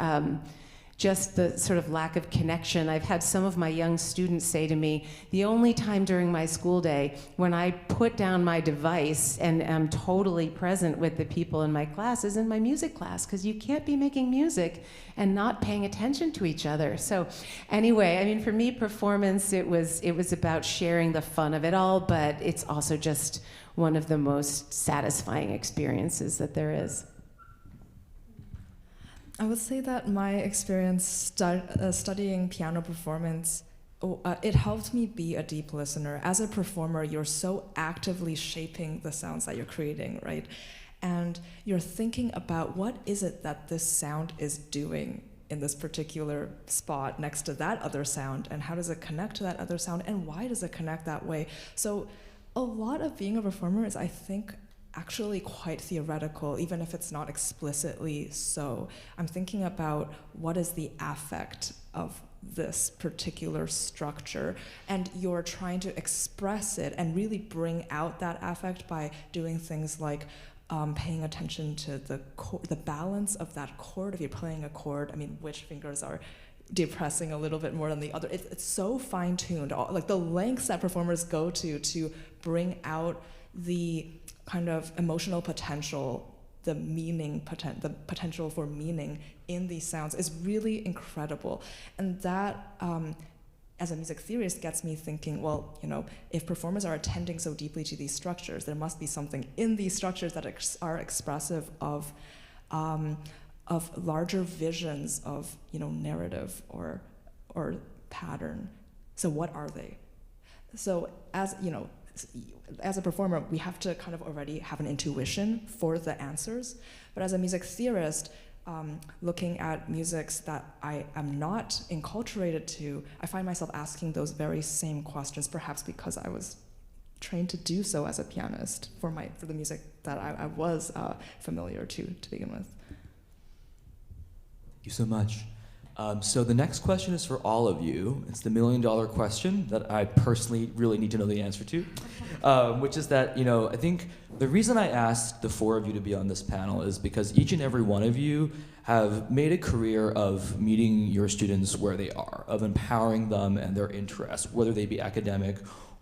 Just the sort of lack of connection. I've had some of my young students say to me, the only time during my school day when I put down my device and am totally present with the people in my class is in my music class, because you can't be making music and not paying attention to each other. So anyway, I mean, for me, performance, it was about sharing the fun of it all, but it's also just one of the most satisfying experiences that there is. I would say that my experience studying piano performance, it helped me be a deep listener. As a performer, you're so actively shaping the sounds that you're creating, right? And you're thinking about what is it that this sound is doing in this particular spot next to that other sound, and how does it connect to that other sound, and why does it connect that way? So a lot of being a performer is, I think, actually quite theoretical, even if it's not explicitly so. I'm thinking about what is the affect of this particular structure, and you're trying to express it and really bring out that affect by doing things like paying attention to the balance of that chord. If you're playing a chord, I mean, which fingers are depressing a little bit more than the other. It's so fine-tuned, like the lengths that performers go to bring out the kind of emotional potential, the potential for meaning in these sounds is really incredible. And that, as a music theorist, gets me thinking, well, you know, if performers are attending so deeply to these structures, there must be something in these structures that are expressive of larger visions of, you know, narrative or pattern. So what are they? So as, you know, as a performer, we have to kind of already have an intuition for the answers. But as a music theorist, looking at musics that I am not enculturated to, I find myself asking those very same questions, perhaps because I was trained to do so as a pianist for the music that I was familiar to begin with. Thank you so much. So the next question is for all of you. It's the $1 million question that I personally really need to know the answer to, which is that, you know, I think the reason I asked the four of you to be on this panel is because each and every one of you have made a career of meeting your students where they are, of empowering them and their interests, whether they be academic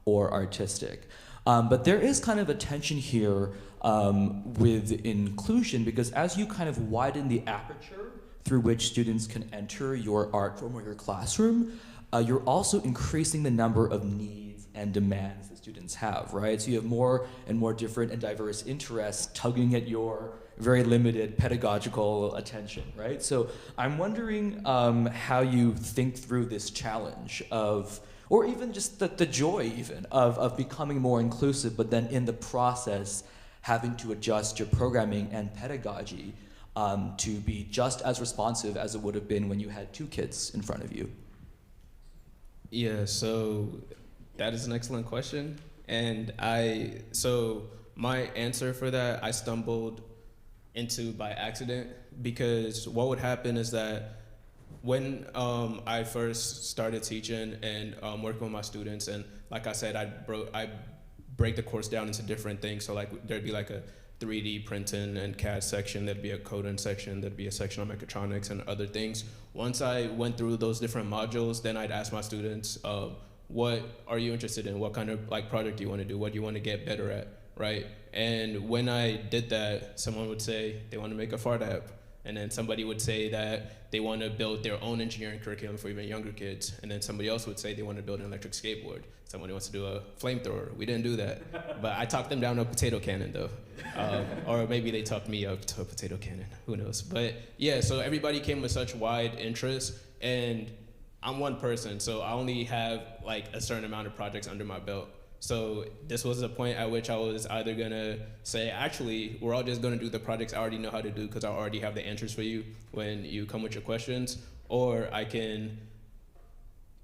or artistic. But there is kind of a tension here with inclusion, because as you kind of widen the aperture through which students can enter your art room or your classroom, you're also increasing the number of needs and demands that students have, right? So you have more and more different and diverse interests tugging at your very limited pedagogical attention, right? So I'm wondering how you think through this challenge of, or even just the joy even of becoming more inclusive, but then in the process having to adjust your programming and pedagogy to be just as responsive as it would have been when you had two kids in front of you? Yeah, so that is an excellent question. And so my answer for that, I stumbled into by accident, because what would happen is that when I first started teaching and working with my students, and like I said, I break the course down into different things. So like there'd be like a 3D printing and CAD section, there'd be a coding section, there'd be a section on mechatronics and other things. Once I went through those different modules, then I'd ask my students, what are you interested in? What kind of like project do you want to do? What do you want to get better at, right? And when I did that, someone would say they want to make a fart app. And then somebody would say that they want to build their own engineering curriculum for even younger kids. And then somebody else would say they want to build an electric skateboard. Somebody wants to do a flamethrower. We didn't do that. But I talked them down to a potato cannon, though. Or maybe they talked me up to a potato cannon. Who knows? But yeah, so everybody came with such wide interests. And I'm one person, so I only have like a certain amount of projects under my belt. So this was a point at which I was either gonna say, actually, we're all just gonna do the projects I already know how to do because I already have the answers for you when you come with your questions, or I can,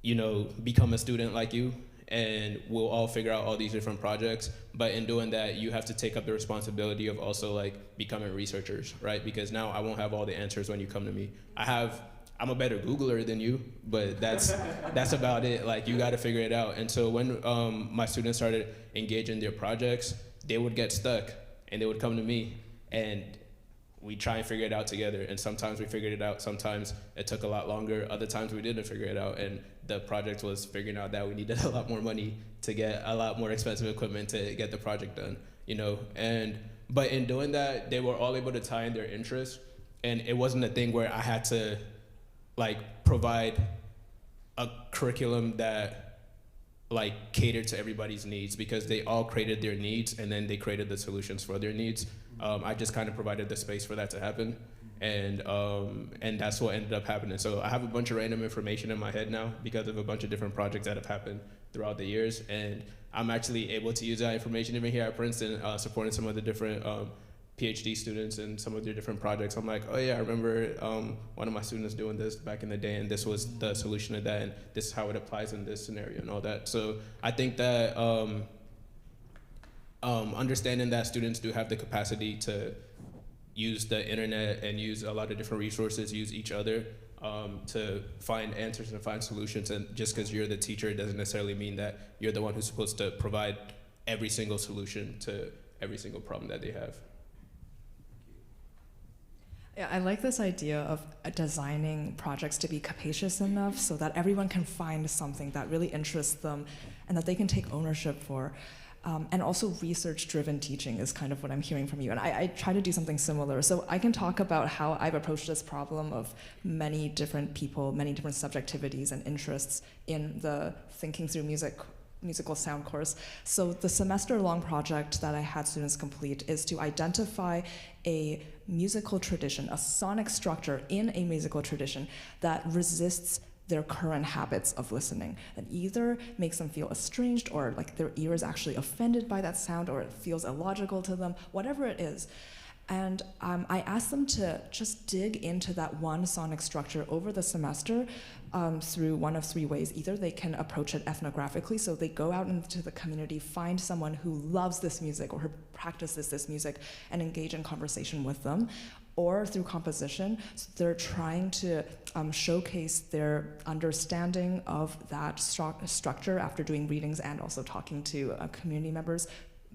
you know, become a student like you and we'll all figure out all these different projects. But in doing that, you have to take up the responsibility of also like becoming researchers, right? Because now I won't have all the answers when you come to me. I'm a better Googler than you, but that's about it. Like, you got to figure it out. And so when my students started engaging their projects, they would get stuck and they would come to me, and we try and figure it out together. And sometimes we figured it out, sometimes it took a lot longer, other times we didn't figure it out. And the project was figuring out that we needed a lot more money to get a lot more expensive equipment to get the project done, you know? But in doing that, they were all able to tie in their interests, and it wasn't a thing where I had to like provide a curriculum that like catered to everybody's needs, because they all created their needs and then they created the solutions for their needs. I just kind of provided the space for that to happen, and that's what ended up happening. So I have a bunch of random information in my head now because of a bunch of different projects that have happened throughout the years, and I'm actually able to use that information even here at Princeton, supporting some of the different PhD students and some of their different projects. I'm like, oh yeah, I remember one of my students doing this back in the day, and this was the solution to that, and this is how it applies in this scenario and all that. So I think that understanding that students do have the capacity to use the internet and use a lot of different resources, use each other to find answers and find solutions. And just because you're the teacher doesn't necessarily mean that you're the one who's supposed to provide every single solution to every single problem that they have. Yeah, I like this idea of designing projects to be capacious enough so that everyone can find something that really interests them and that they can take ownership for. And also research-driven teaching is kind of what I'm hearing from you. And I try to do something similar. So I can talk about how I've approached this problem of many different people, many different subjectivities and interests in the Thinking Through Musical Sound course. So the semester-long project that I had students complete is to identify a musical tradition, a sonic structure in a musical tradition that resists their current habits of listening, and either makes them feel estranged or like their ear is actually offended by that sound, or it feels illogical to them, whatever it is. And I asked them to just dig into that one sonic structure over the semester through one of three ways. Either they can approach it ethnographically, so they go out into the community, find someone who loves this music or who practices this music, and engage in conversation with them. Or through composition, so they're trying to showcase their understanding of that structure after doing readings and also talking to community members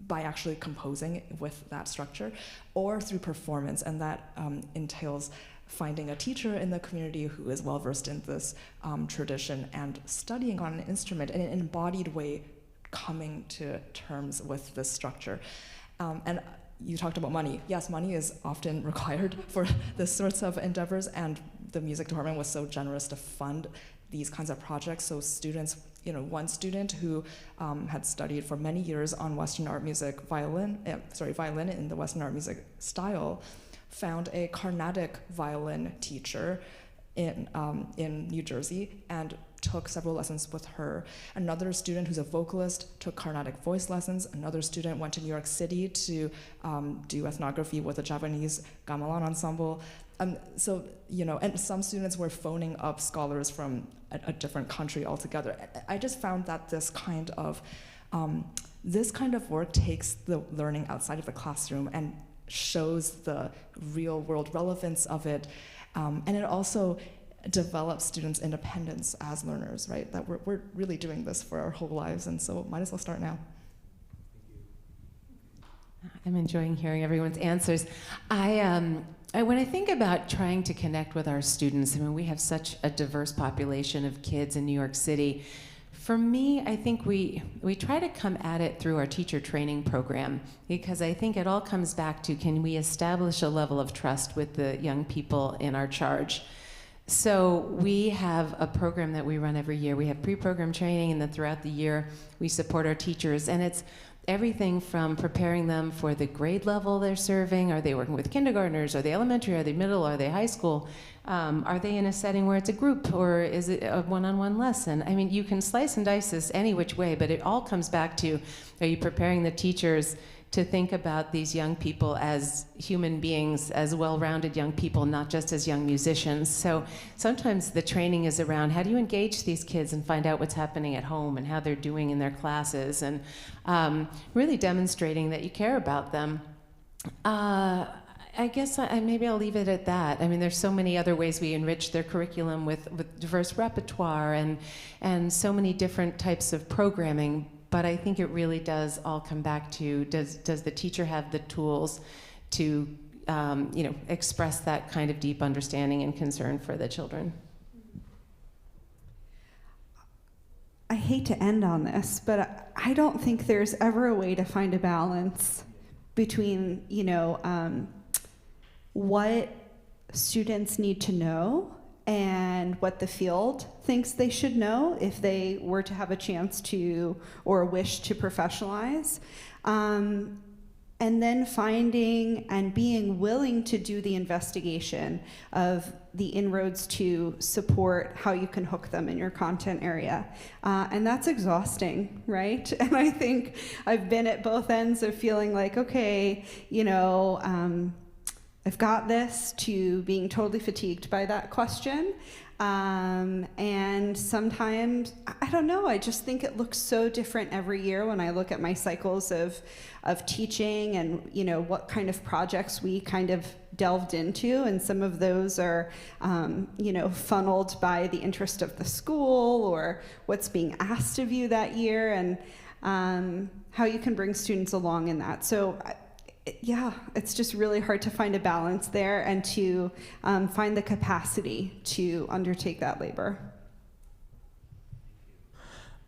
by actually composing with that structure, or through performance, and that entails finding a teacher in the community who is well-versed in this tradition and studying on an instrument in an embodied way, coming to terms with this structure. And you talked about money. Yes, money is often required for this sorts of endeavors, and the music department was so generous to fund these kinds of projects. So students, one student who had studied for many years on Western art music, violin in the Western art music style, found a Carnatic violin teacher in New Jersey and took several lessons with her. Another student who's a vocalist took Carnatic voice lessons. Another student went to New York City to do ethnography with a Japanese gamelan ensemble. And some students were phoning up scholars from a different country altogether. I just found that this kind of work takes the learning outside of the classroom and shows the real world relevance of it. And it also develops students' independence as learners, right? That we're really doing this for our whole lives, and so might as well start now. I'm enjoying hearing everyone's answers. When I think about trying to connect with our students, we have such a diverse population of kids in New York City. For me, I think we try to come at it through our teacher training program, because I think it all comes back to, can we establish a level of trust with the young people in our charge? So we have a program that we run every year. We have pre-program training, and then throughout the year, we support our teachers. And it's everything from preparing them for the grade level they're serving. Are they working with kindergartners? Are they elementary? Are they middle? Are they high school? Are they in a setting where it's a group, or is it a one-on-one lesson? You can slice and dice this any which way, but it all comes back to, are you preparing the teachers to think about these young people as human beings, as well-rounded young people, not just as young musicians. So sometimes the training is around how do you engage these kids and find out what's happening at home and how they're doing in their classes, and really demonstrating that you care about them. I guess maybe I'll leave it at that. I mean, there's so many other ways we enrich their curriculum with diverse repertoire and so many different types of programming, but I think it really does all come back to, does the teacher have the tools to express that kind of deep understanding and concern for the children? I hate to end on this, but I don't think there's ever a way to find a balance between, what students need to know and what the field thinks they should know if they were to have a chance to or wish to professionalize. And then finding and being willing to do the investigation of the inroads to support how you can hook them in your content area. And that's exhausting, right? And I think I've been at both ends of feeling like, okay, I've got this, to being totally fatigued by that question. And sometimes, I don't know, I just think it looks so different every year when I look at my cycles of teaching and, what kind of projects we kind of delved into. And some of those are, funneled by the interest of the school or what's being asked of you that year, and how you can bring students along in that. So, it's just really hard to find a balance there and to find the capacity to undertake that labor.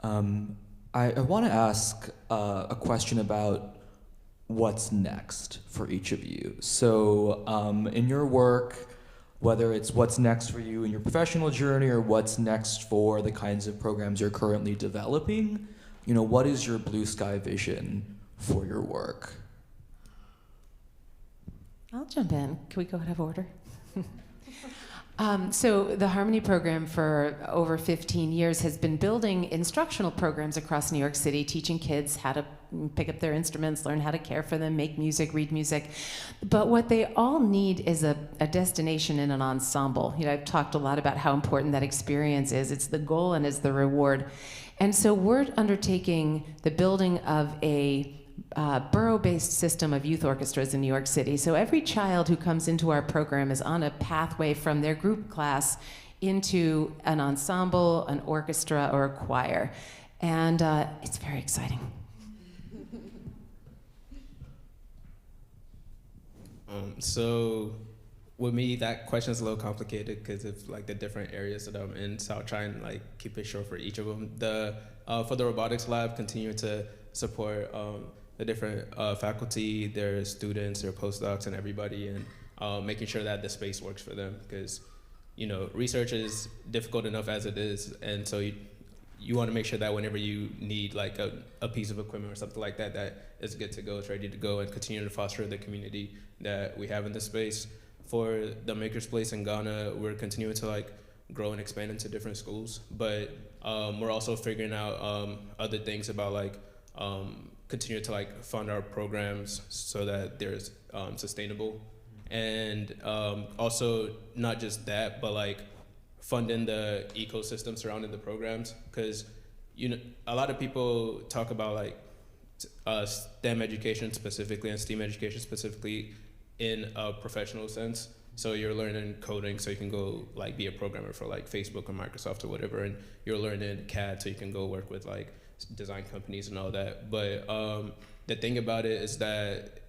I want to ask a question about what's next for each of you. So in your work, whether it's what's next for you in your professional journey or what's next for the kinds of programs you're currently developing, what is your blue sky vision for your work? I'll jump in. Can we go out of order? So the Harmony program for over 15 years has been building instructional programs across New York City, teaching kids how to pick up their instruments, learn how to care for them, make music, read music. But what they all need is a destination and an ensemble. I've talked a lot about how important that experience is. It's the goal and it's the reward. And so we're undertaking the building of a borough-based system of youth orchestras in New York City. So every child who comes into our program is on a pathway from their group class into an ensemble, an orchestra, or a choir. And it's very exciting. So with me, that question is a little complicated because of the different areas that I'm in. So I'll try and keep it short for each of them. For the robotics lab, continue to support the different faculty, their students, their postdocs, and everybody, and making sure that the space works for them. Because, research is difficult enough as it is, and so you want to make sure that whenever you need a piece of equipment or something like that, that is good to go, it's ready to go, and continue to foster the community that we have in this space. For the Maker's Place in Ghana, we're continuing to grow and expand into different schools, but we're also figuring out other things about continue to fund our programs so that there's sustainable, and also not just that, but funding the ecosystem surrounding the programs, because a lot of people talk about STEM education specifically and STEAM education specifically in a professional sense. So you're learning coding so you can go be a programmer for Facebook or Microsoft or whatever, and you're learning CAD so you can go work with design companies and all that. But the thing about it is that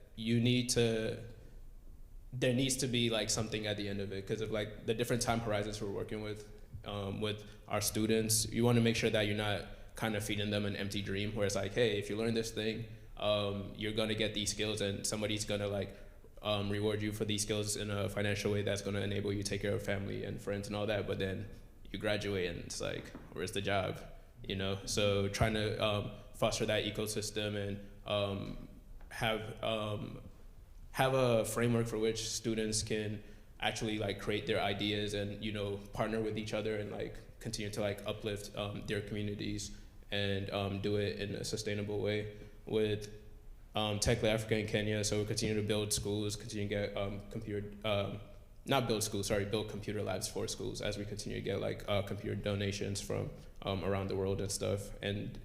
there needs to be something at the end of it, because of the different time horizons we're working with our students. You want to make sure that you're not kind of feeding them an empty dream where it's hey, if you learn this thing, you're gonna get these skills and somebody's gonna reward you for these skills in a financial way that's gonna enable you to take care of family and friends and all that. But then you graduate and it's where's the job? So trying to foster that ecosystem and have a framework for which students can actually create their ideas and partner with each other and continue to uplift their communities and do it in a sustainable way. With Technically Africa in Kenya, so we continue to build schools, continue to get build computer labs for schools as we continue to get like computer donations from around the world and stuff. And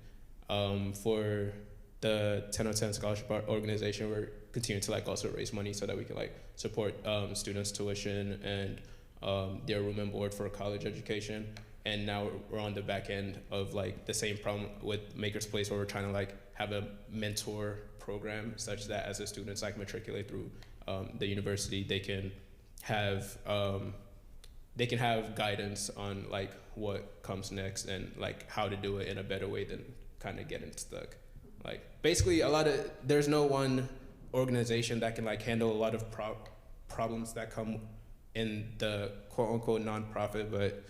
for the 10/10 scholarship organization, we're continuing to like also raise money so that we can like support students' tuition and their room and board for college education. And now we're on the back end of like the same problem with Maker's Place, where we're trying to like have a mentor program such that as the students like matriculate through the university, they can have guidance on like what comes next and like how to do it in a better way than kind of getting stuck. Like basically there's no one organization that can like handle a lot of problems that come in the quote unquote nonprofit, but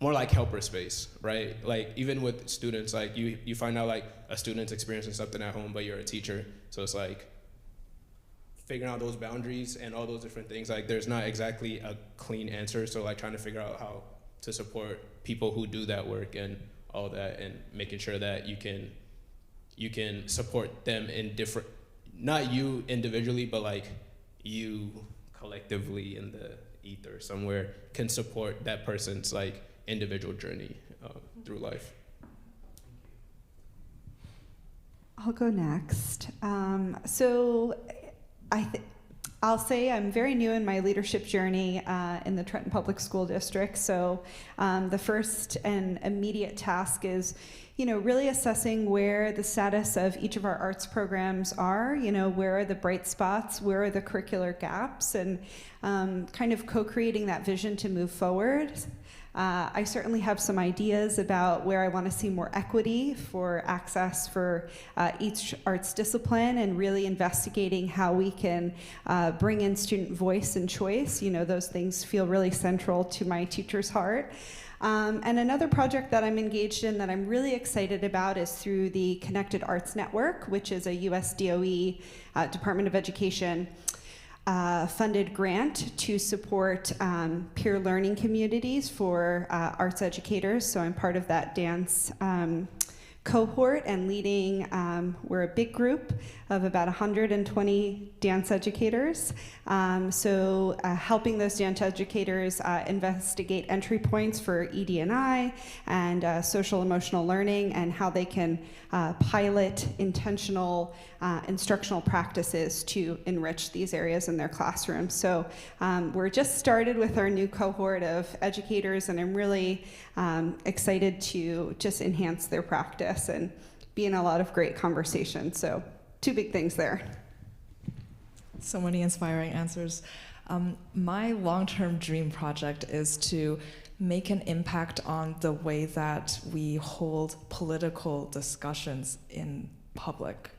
more like helper space, right? Like even with students, like you find out like a student's experiencing something at home, but you're a teacher. So it's like figuring out those boundaries and all those different things. Like there's not exactly a clean answer. So like trying to figure out how to support people who do that work and all that, and making sure that you can support them in different, not you individually, but like you collectively in the ether somewhere can support that person's like individual journey through life. I'll go next. So I'll say I'm very new in my leadership journey in the Trenton Public School District. So the first and immediate task is, really assessing where the status of each of our arts programs are, where are the bright spots, where are the curricular gaps, and kind of co-creating that vision to move forward. I certainly have some ideas about where I want to see more equity for access for each arts discipline, and really investigating how we can bring in student voice and choice. Those things feel really central to my teacher's heart. And another project that I'm engaged in that I'm really excited about is through the Connected Arts Network, which is a US DOE Department of Education funded grant to support peer learning communities for arts educators. So I'm part of that dance cohort and leading, we're a big group of about 120 dance educators. So helping those dance educators investigate entry points for ED&I and social emotional learning, and how they can pilot intentional instructional practices to enrich these areas in their classrooms. So we're just started with our new cohort of educators, and I'm really excited to just enhance their practice and be in a lot of great conversations. So 2 big things there. So many inspiring answers. My long-term dream project is to make an impact on the way that we hold political discussions in public.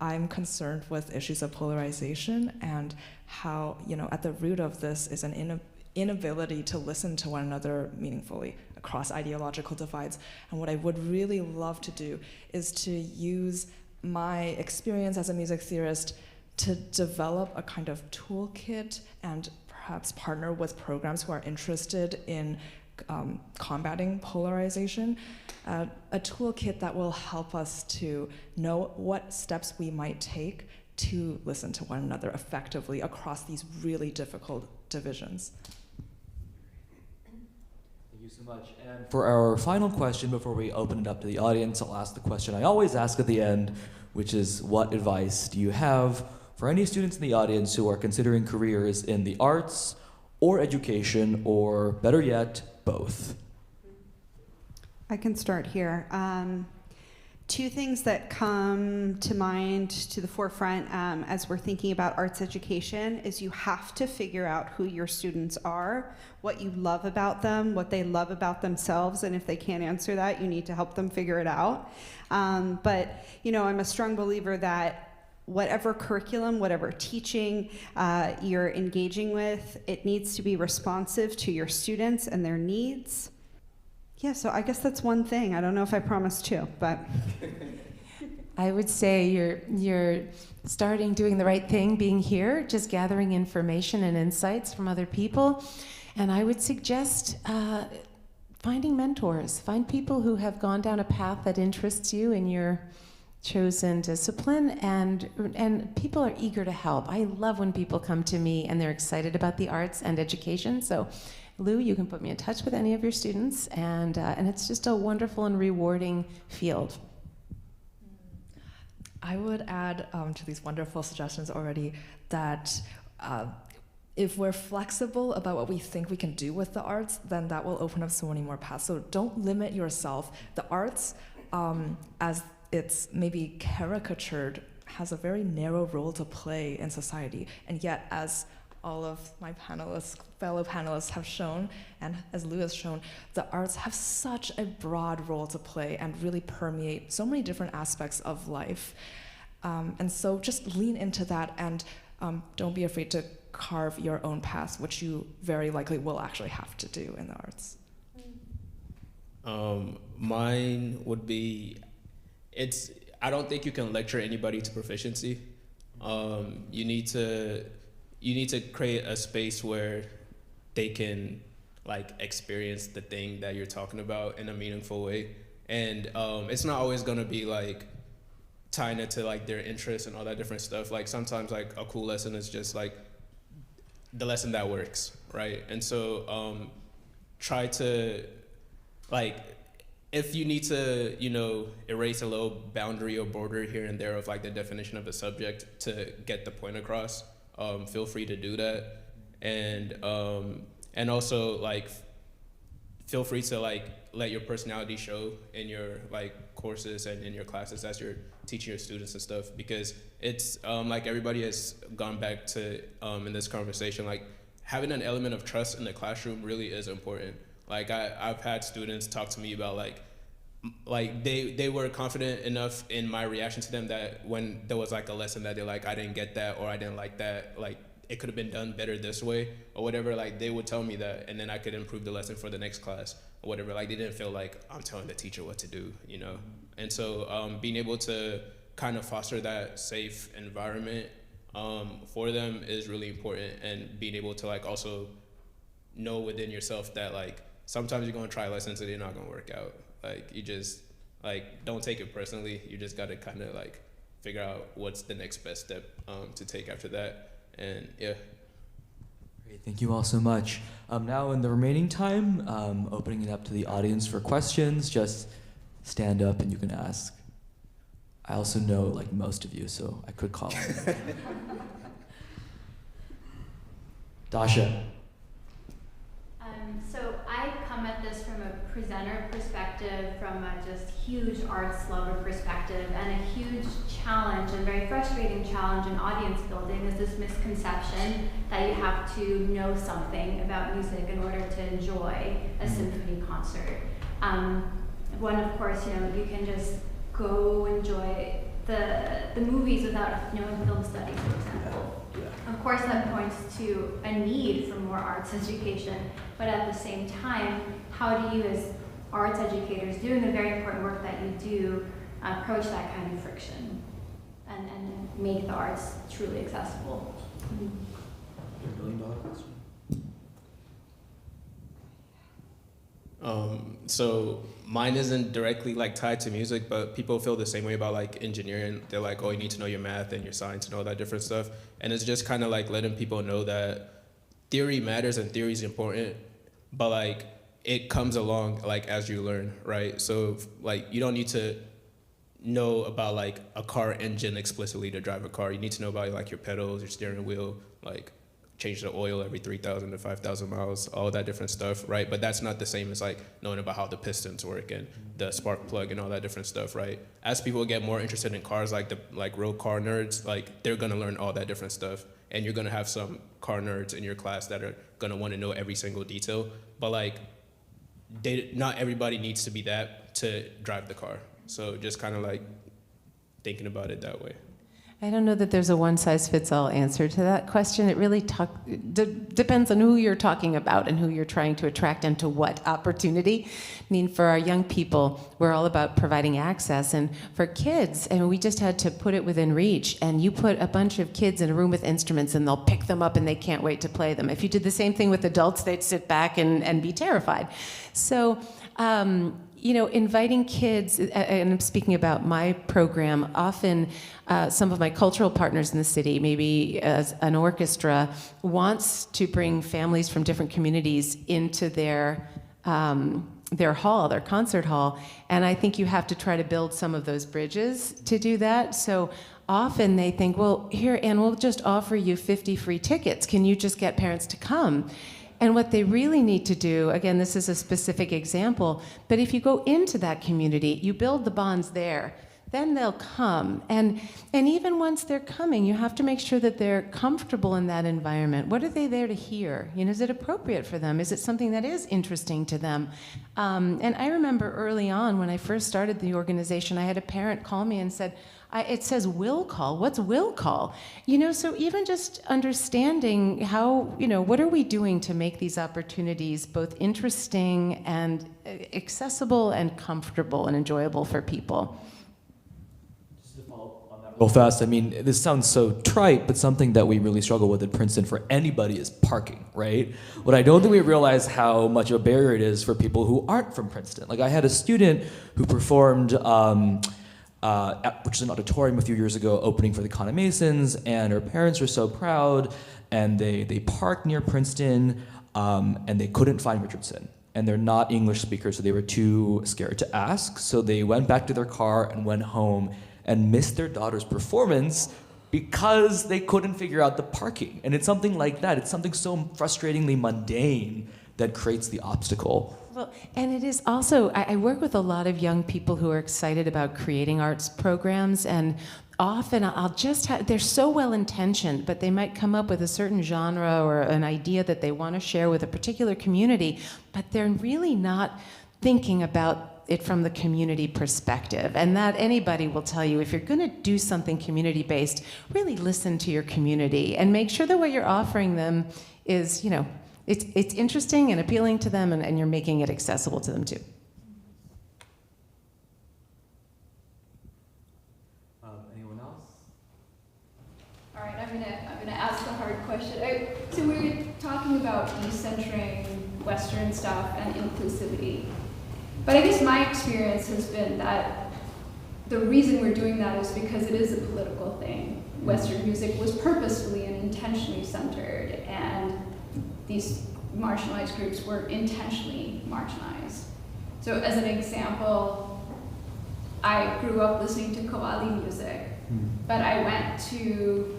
I'm concerned with issues of polarization and how, at the root of this is an inability to listen to one another meaningfully across ideological divides. And what I would really love to do is to use my experience as a music theorist to develop a kind of toolkit and perhaps partner with programs who are interested in combating polarization, a toolkit that will help us to know what steps we might take to listen to one another effectively across these really difficult divisions. Thank you so much. And for our final question, before we open it up to the audience, I'll ask the question I always ask at the end, which is, what advice do you have for any students in the audience who are considering careers in the arts or education, or better yet, both? I can start here. 2 things that come to mind to the forefront as we're thinking about arts education is you have to figure out who your students are, what you love about them, what they love about themselves, and if they can't answer that, you need to help them figure it out. But I'm a strong believer that whatever curriculum, whatever teaching you're engaging with, it needs to be responsive to your students and their needs. Yeah, so I guess that's one thing. I don't know if I promised 2, but. I would say you're starting doing the right thing, being here, just gathering information and insights from other people. And I would suggest finding mentors. Find people who have gone down a path that interests you in your chosen discipline, and people are eager to help. I love when people come to me and they're excited about the arts and education. So Lou, you can put me in touch with any of your students, and it's just a wonderful and rewarding field. I would add to these wonderful suggestions already that if we're flexible about what we think we can do with the arts, then that will open up so many more paths. So don't limit yourself. The arts, as it's maybe caricatured, has a very narrow role to play in society. And yet, as all of my fellow panelists have shown, and as Lou has shown, the arts have such a broad role to play and really permeate so many different aspects of life. And so just lean into that, and don't be afraid to carve your own path, which you very likely will actually have to do in the arts. Mine would be, I don't think you can lecture anybody to proficiency. You need to create a space where they can like experience the thing that you're talking about in a meaningful way. And it's not always gonna be like tying it to like their interests and all that different stuff. Like sometimes like a cool lesson is just like the lesson that works, right? And so try to like, if you need to, erase a little boundary or border here and there of like the definition of the subject to get the point across, feel free to do that. And also like, feel free to like let your personality show in your like courses and in your classes as you're teaching your students and stuff, because it's like everybody has gone back to in this conversation, like having an element of trust in the classroom really is important. Like I've had students talk to me about like they were confident enough in my reaction to them that when there was like a lesson that they're like, I didn't get that, or I didn't like that, like it could have been done better this way or whatever, like they would tell me that, and then I could improve the lesson for the next class or whatever. Like they didn't feel like I'm telling the teacher what to do, And so being able to kind of foster that safe environment for them is really important, and being able to like also know within yourself that like sometimes you're gonna try lessons and they're not gonna work out. Like you just like don't take it personally. You just gotta kind of like figure out what's the next best step to take after that. And yeah. Great, thank you all so much. Now in the remaining time, opening it up to the audience for questions. Just stand up and you can ask. I also know like most of you, so I could call on. Dasha. So I come at this from a presenter perspective, from a just huge arts lover perspective, and a huge challenge, and very frustrating challenge in audience building is this misconception that you have to know something about music in order to enjoy a symphony concert. One, of course, you can just go enjoy the movies without knowing film studies, for example. Of course, that points to a need for more arts education, but at the same time, how do you, as arts educators doing the very important work that you do, approach that kind of friction and make the arts truly accessible? $1 million question. So mine isn't directly like tied to music, but people feel the same way about like engineering. They're like, oh, you need to know your math and your science and all that different stuff. And it's just kind of like letting people know that theory matters and theory is important, but like it comes along like as you learn, right? So like you don't need to know about like a car engine explicitly to drive a car. You need to know about like your pedals, your steering wheel, like change the oil every 3,000 to 5,000 miles, all that different stuff, right? But that's not the same as like knowing about how the pistons work and the spark plug and all that different stuff, right? As people get more interested in cars, like real car nerds, like they're gonna learn all that different stuff. And you're gonna have some car nerds in your class that are gonna wanna know every single detail, but like not everybody needs to be that to drive the car. So just kind of like thinking about it that way. I don't know that there's a one-size-fits-all answer to that question. It really depends on who you're talking about and who you're trying to attract and to what opportunity. I mean, for our young people, we're all about providing access. And for kids, we just had to put it within reach. And you put a bunch of kids in a room with instruments and they'll pick them up and they can't wait to play them. If you did the same thing with adults, they'd sit back and be terrified. So Inviting kids, and I'm speaking about my program, often some of my cultural partners in the city, maybe as an orchestra, wants to bring families from different communities into their hall, their concert hall, and I think you have to try to build some of those bridges to do that. So often they think, well, here, and we'll just offer you 50 free tickets. Can you just get parents to come? And what they really need to do, again, this is a specific example, but if you go into that community, you build the bonds there, then they'll come. And even once they're coming, you have to make sure that they're comfortable in that environment. What are they there to hear? Is it appropriate for them? Is it something that is interesting to them? And I remember early on when I first started the organization, I had a parent call me and said, it says will call. What's will call? So even just understanding how, what are we doing to make these opportunities both interesting and accessible and comfortable and enjoyable for people? Just to follow up on that real fast, this sounds so trite, but something that we really struggle with at Princeton for anybody is parking, right? What I don't think we realize how much of a barrier it is for people who aren't from Princeton. Like I had a student who performed which is an auditorium a few years ago, opening for the Con Masons, and her parents were so proud, and they parked near Princeton, and they couldn't find Richardson. And they're not English speakers, so they were too scared to ask. So they went back to their car and went home and missed their daughter's performance because they couldn't figure out the parking. And it's something like that. It's something so frustratingly mundane that creates the obstacle. Well, and it is also, I work with a lot of young people who are excited about creating arts programs, and often I'll just they're so well-intentioned, but they might come up with a certain genre or an idea that they want to share with a particular community, but they're really not thinking about it from the community perspective. And that anybody will tell you, if you're going to do something community-based, really listen to your community and make sure that what you're offering them is, it's interesting and appealing to them, and you're making it accessible to them too. Anyone else? All right, I'm gonna ask the hard question. So we're talking about decentering Western stuff and inclusivity, but I guess my experience has been that the reason we're doing that is because it is a political thing. Western music was purposefully and intentionally centered, and these marginalized groups were intentionally marginalized. So as an example, I grew up listening to Qawwali music, but I went to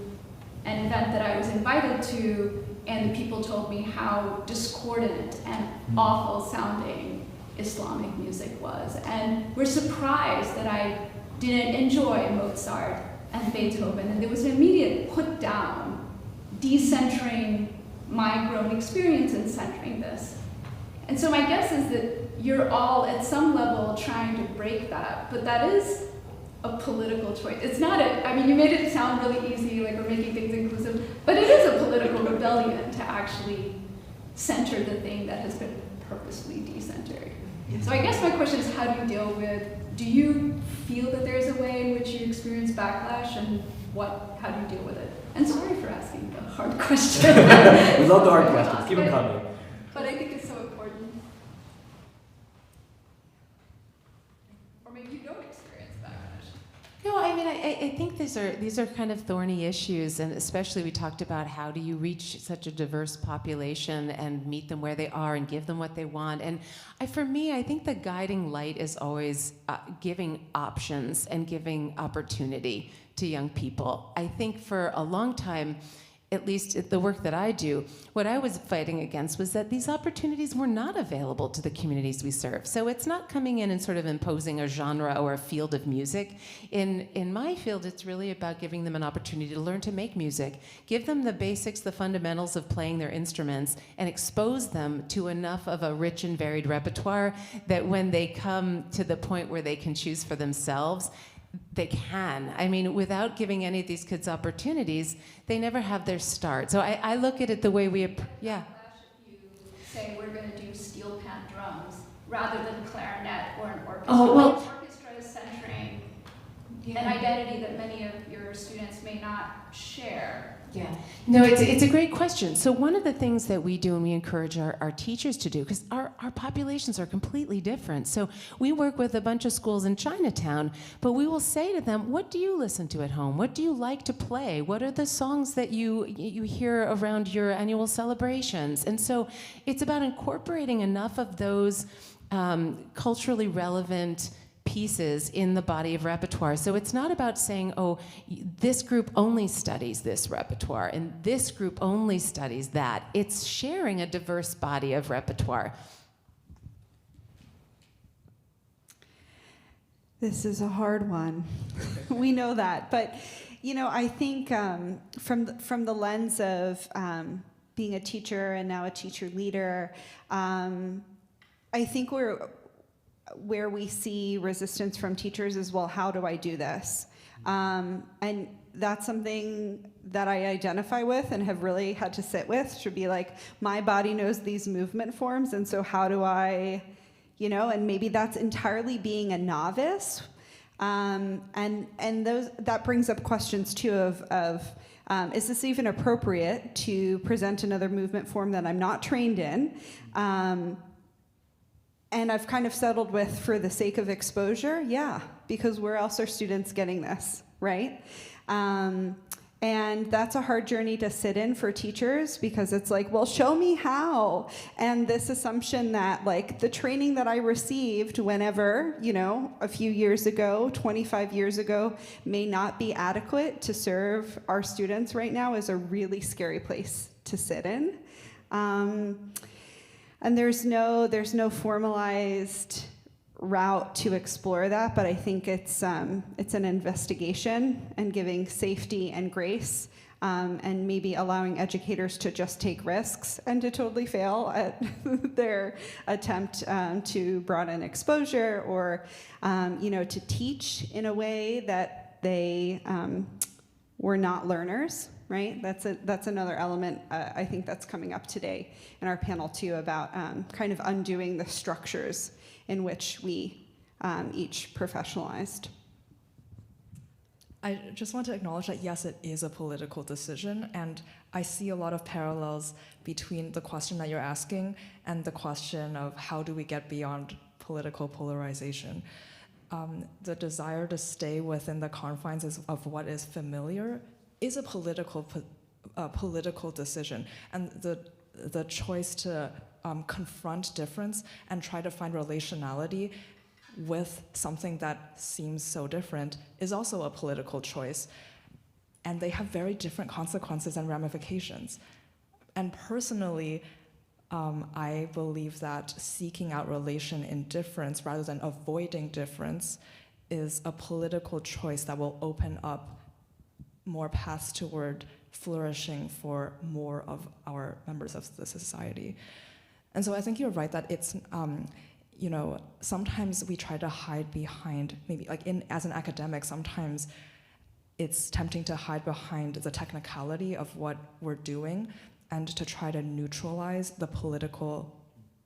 an event that I was invited to, and the people told me how discordant and awful sounding Islamic music was, and were surprised that I didn't enjoy Mozart and Beethoven, and there was an immediate put down, decentering my grown experience in centering this. And so my guess is that you're all at some level trying to break that, but that is a political choice. It's not you made it sound really easy, like we're making things inclusive, but it is a political rebellion to actually center the thing that has been purposefully decentered. So I guess my question is, how do you deal with, do you feel that there's a way in which you experience backlash, and how do you deal with it? And sorry for asking the hard question. We love the hard questions. Keep them coming. But I think it's so important. Or maybe you don't experience backlash. No, I think these are kind of thorny issues, and especially we talked about how do you reach such a diverse population and meet them where they are and give them what they want. And for me, I think the guiding light is always giving options and giving opportunity to young people. I think for a long time, at least the work that I do, what I was fighting against was that these opportunities were not available to the communities we serve. So it's not coming in and sort of imposing a genre or a field of music. In my field, it's really about giving them an opportunity to learn to make music, give them the basics, the fundamentals of playing their instruments, and expose them to enough of a rich and varied repertoire that when they come to the point where they can choose for themselves, they can. Without giving any of these kids opportunities, they never have their start. So I look at it the way we, yeah. If you say we're going to do steel pan drums rather than clarinet or an orchestra. Oh, well, an orchestra is centering an identity that many of your your students may not share? Yeah, no, it's a great question. So one of the things that we do and we encourage our teachers to do, because our populations are completely different. So we work with a bunch of schools in Chinatown, but we will say to them, what do you listen to at home? What do you like to play? What are the songs that you hear around your annual celebrations? And so it's about incorporating enough of those culturally relevant pieces in the body of repertoire. So it's not about saying, oh, this group only studies this repertoire and this group only studies that. It's sharing a diverse body of repertoire. This is a hard one. We know that. But, you know, I think from the lens of being a teacher and now a teacher leader, I think where we see resistance from teachers is, well, how do I do this? And that's something that I identify with and have really had to sit with, to be like, my body knows these movement forms, and so how do I, you know, and maybe that's entirely being a novice. And that brings up questions too of is this even appropriate to present another movement form that I'm not trained in? And I've kind of settled with, for the sake of exposure, yeah, because where else are students getting this, right? And that's a hard journey to sit in for teachers, because it's like, well, show me how. And this assumption that, like, the training that I received whenever, you know, a few years ago, 25 years ago, may not be adequate to serve our students right now is a really scary place to sit in. And there's no formalized route to explore that, but I think it's an investigation and giving safety and grace, and maybe allowing educators to just take risks and to totally fail at their attempt to broaden exposure, or you know, to teach in a way that they were not learners. Right? That's another element I think that's coming up today in our panel too, about kind of undoing the structures in which we each professionalized. I just want to acknowledge that, yes, it is a political decision, and I see a lot of parallels between the question that you're asking and the question of how do we get beyond political polarization. The desire to stay within the confines of what is familiar is a political decision, and the choice to confront difference and try to find relationality with something that seems so different is also a political choice, and they have very different consequences and ramifications. And personally, I believe that seeking out relation in difference rather than avoiding difference is a political choice that will open up more paths toward flourishing for more of our members of the society. And so I think you're right that it's, you know, sometimes we try to hide behind, maybe like as an academic, sometimes it's tempting to hide behind the technicality of what we're doing and to try to neutralize the political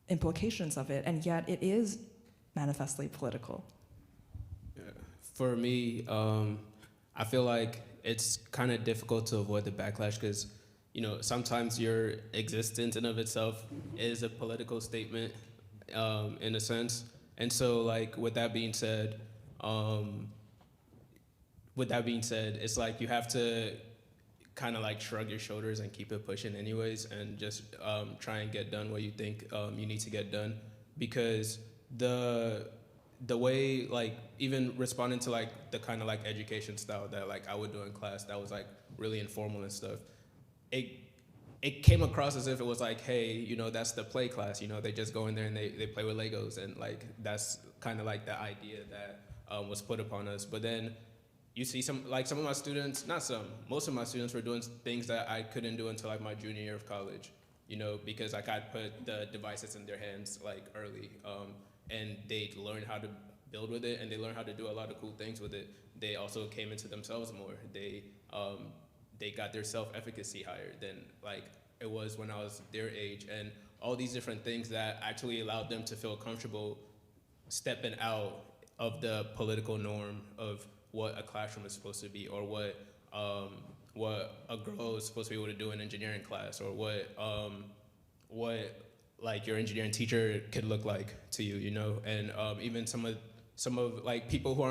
implications of it, and yet it is manifestly political. Yeah. For me, I feel like it's kind of difficult to avoid the backlash because, you know, sometimes your existence in of itself is a political statement, in a sense. And so, like, with that being said, it's like you have to kind of like shrug your shoulders and keep it pushing anyways, and just try and get done what you think you need to get done, because the way, like, even responding to like the kind of like education style that like I would do in class that was like really informal and stuff, it came across as if it was like, hey, you know, that's the play class, you know, they just go in there and they play with Legos, and like that's kind of like the idea that was put upon us. But then you see some of my students, most of my students were doing things that I couldn't do until like my junior year of college, you know, because like I'd put the devices in their hands like early, and they learned how to build with it, and they learned how to do a lot of cool things with it. They also came into themselves more. They got their self-efficacy higher than like it was when I was their age, and all these different things that actually allowed them to feel comfortable stepping out of the political norm of what a classroom is supposed to be, or what what a girl is supposed to be able to do in engineering class, or what like your engineering teacher could look like to you, you know, and even some of like people who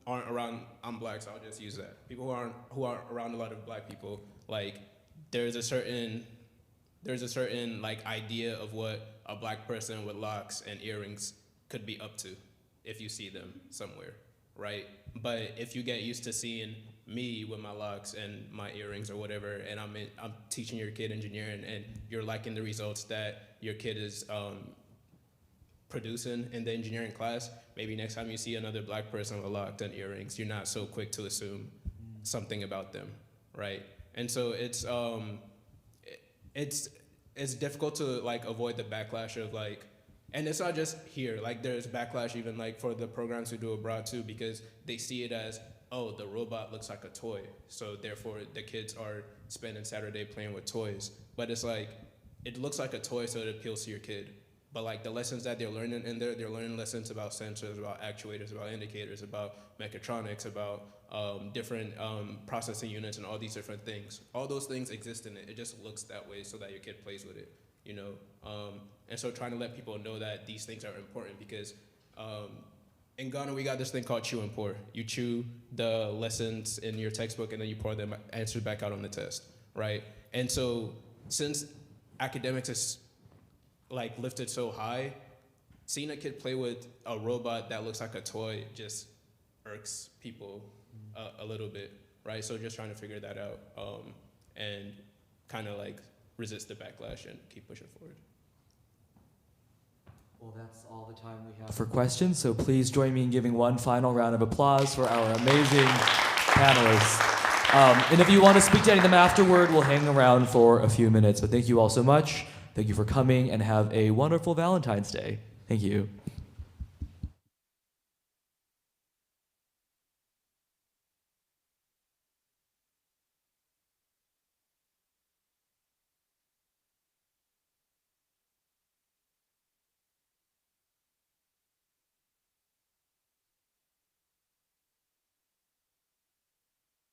aren't around. I'm black, so I'll just use that. People who aren't around a lot of black people, like there's a certain like idea of what a black person with locks and earrings could be up to if you see them somewhere, right? But if you get used to seeing me with my locks and my earrings or whatever, and I'm teaching your kid engineering, and you're liking the results that your kid is producing in the engineering class, maybe next time you see another black person with locks and earrings, you're not so quick to assume something about them, right? And so it's difficult to like avoid the backlash of like, and it's not just here, like there's backlash even like for the programs we do abroad too, because they see it as, oh, the robot looks like a toy, so therefore the kids are spending Saturday playing with toys. But it's like, it looks like a toy, so it appeals to your kid. But like the lessons that they're learning in there, they're learning lessons about sensors, about actuators, about indicators, about mechatronics, about different processing units and all these different things. All those things exist in it. It just looks that way so that your kid plays with it, you know? And so trying to let people know that these things are important, because in Ghana, we got this thing called chew and pour. You chew the lessons in your textbook and then you pour them answers back out on the test, right? And so since academics is like lifted so high, seeing a kid play with a robot that looks like a toy just irks people a little bit, right? So just trying to figure that out and kind of like resist the backlash and keep pushing forward. Well, that's all the time we have for questions, so please join me in giving one final round of applause for our amazing panelists. And if you want to speak to any of them afterward, we'll hang around for a few minutes. But thank you all so much. Thank you for coming, and have a wonderful Valentine's Day. Thank you.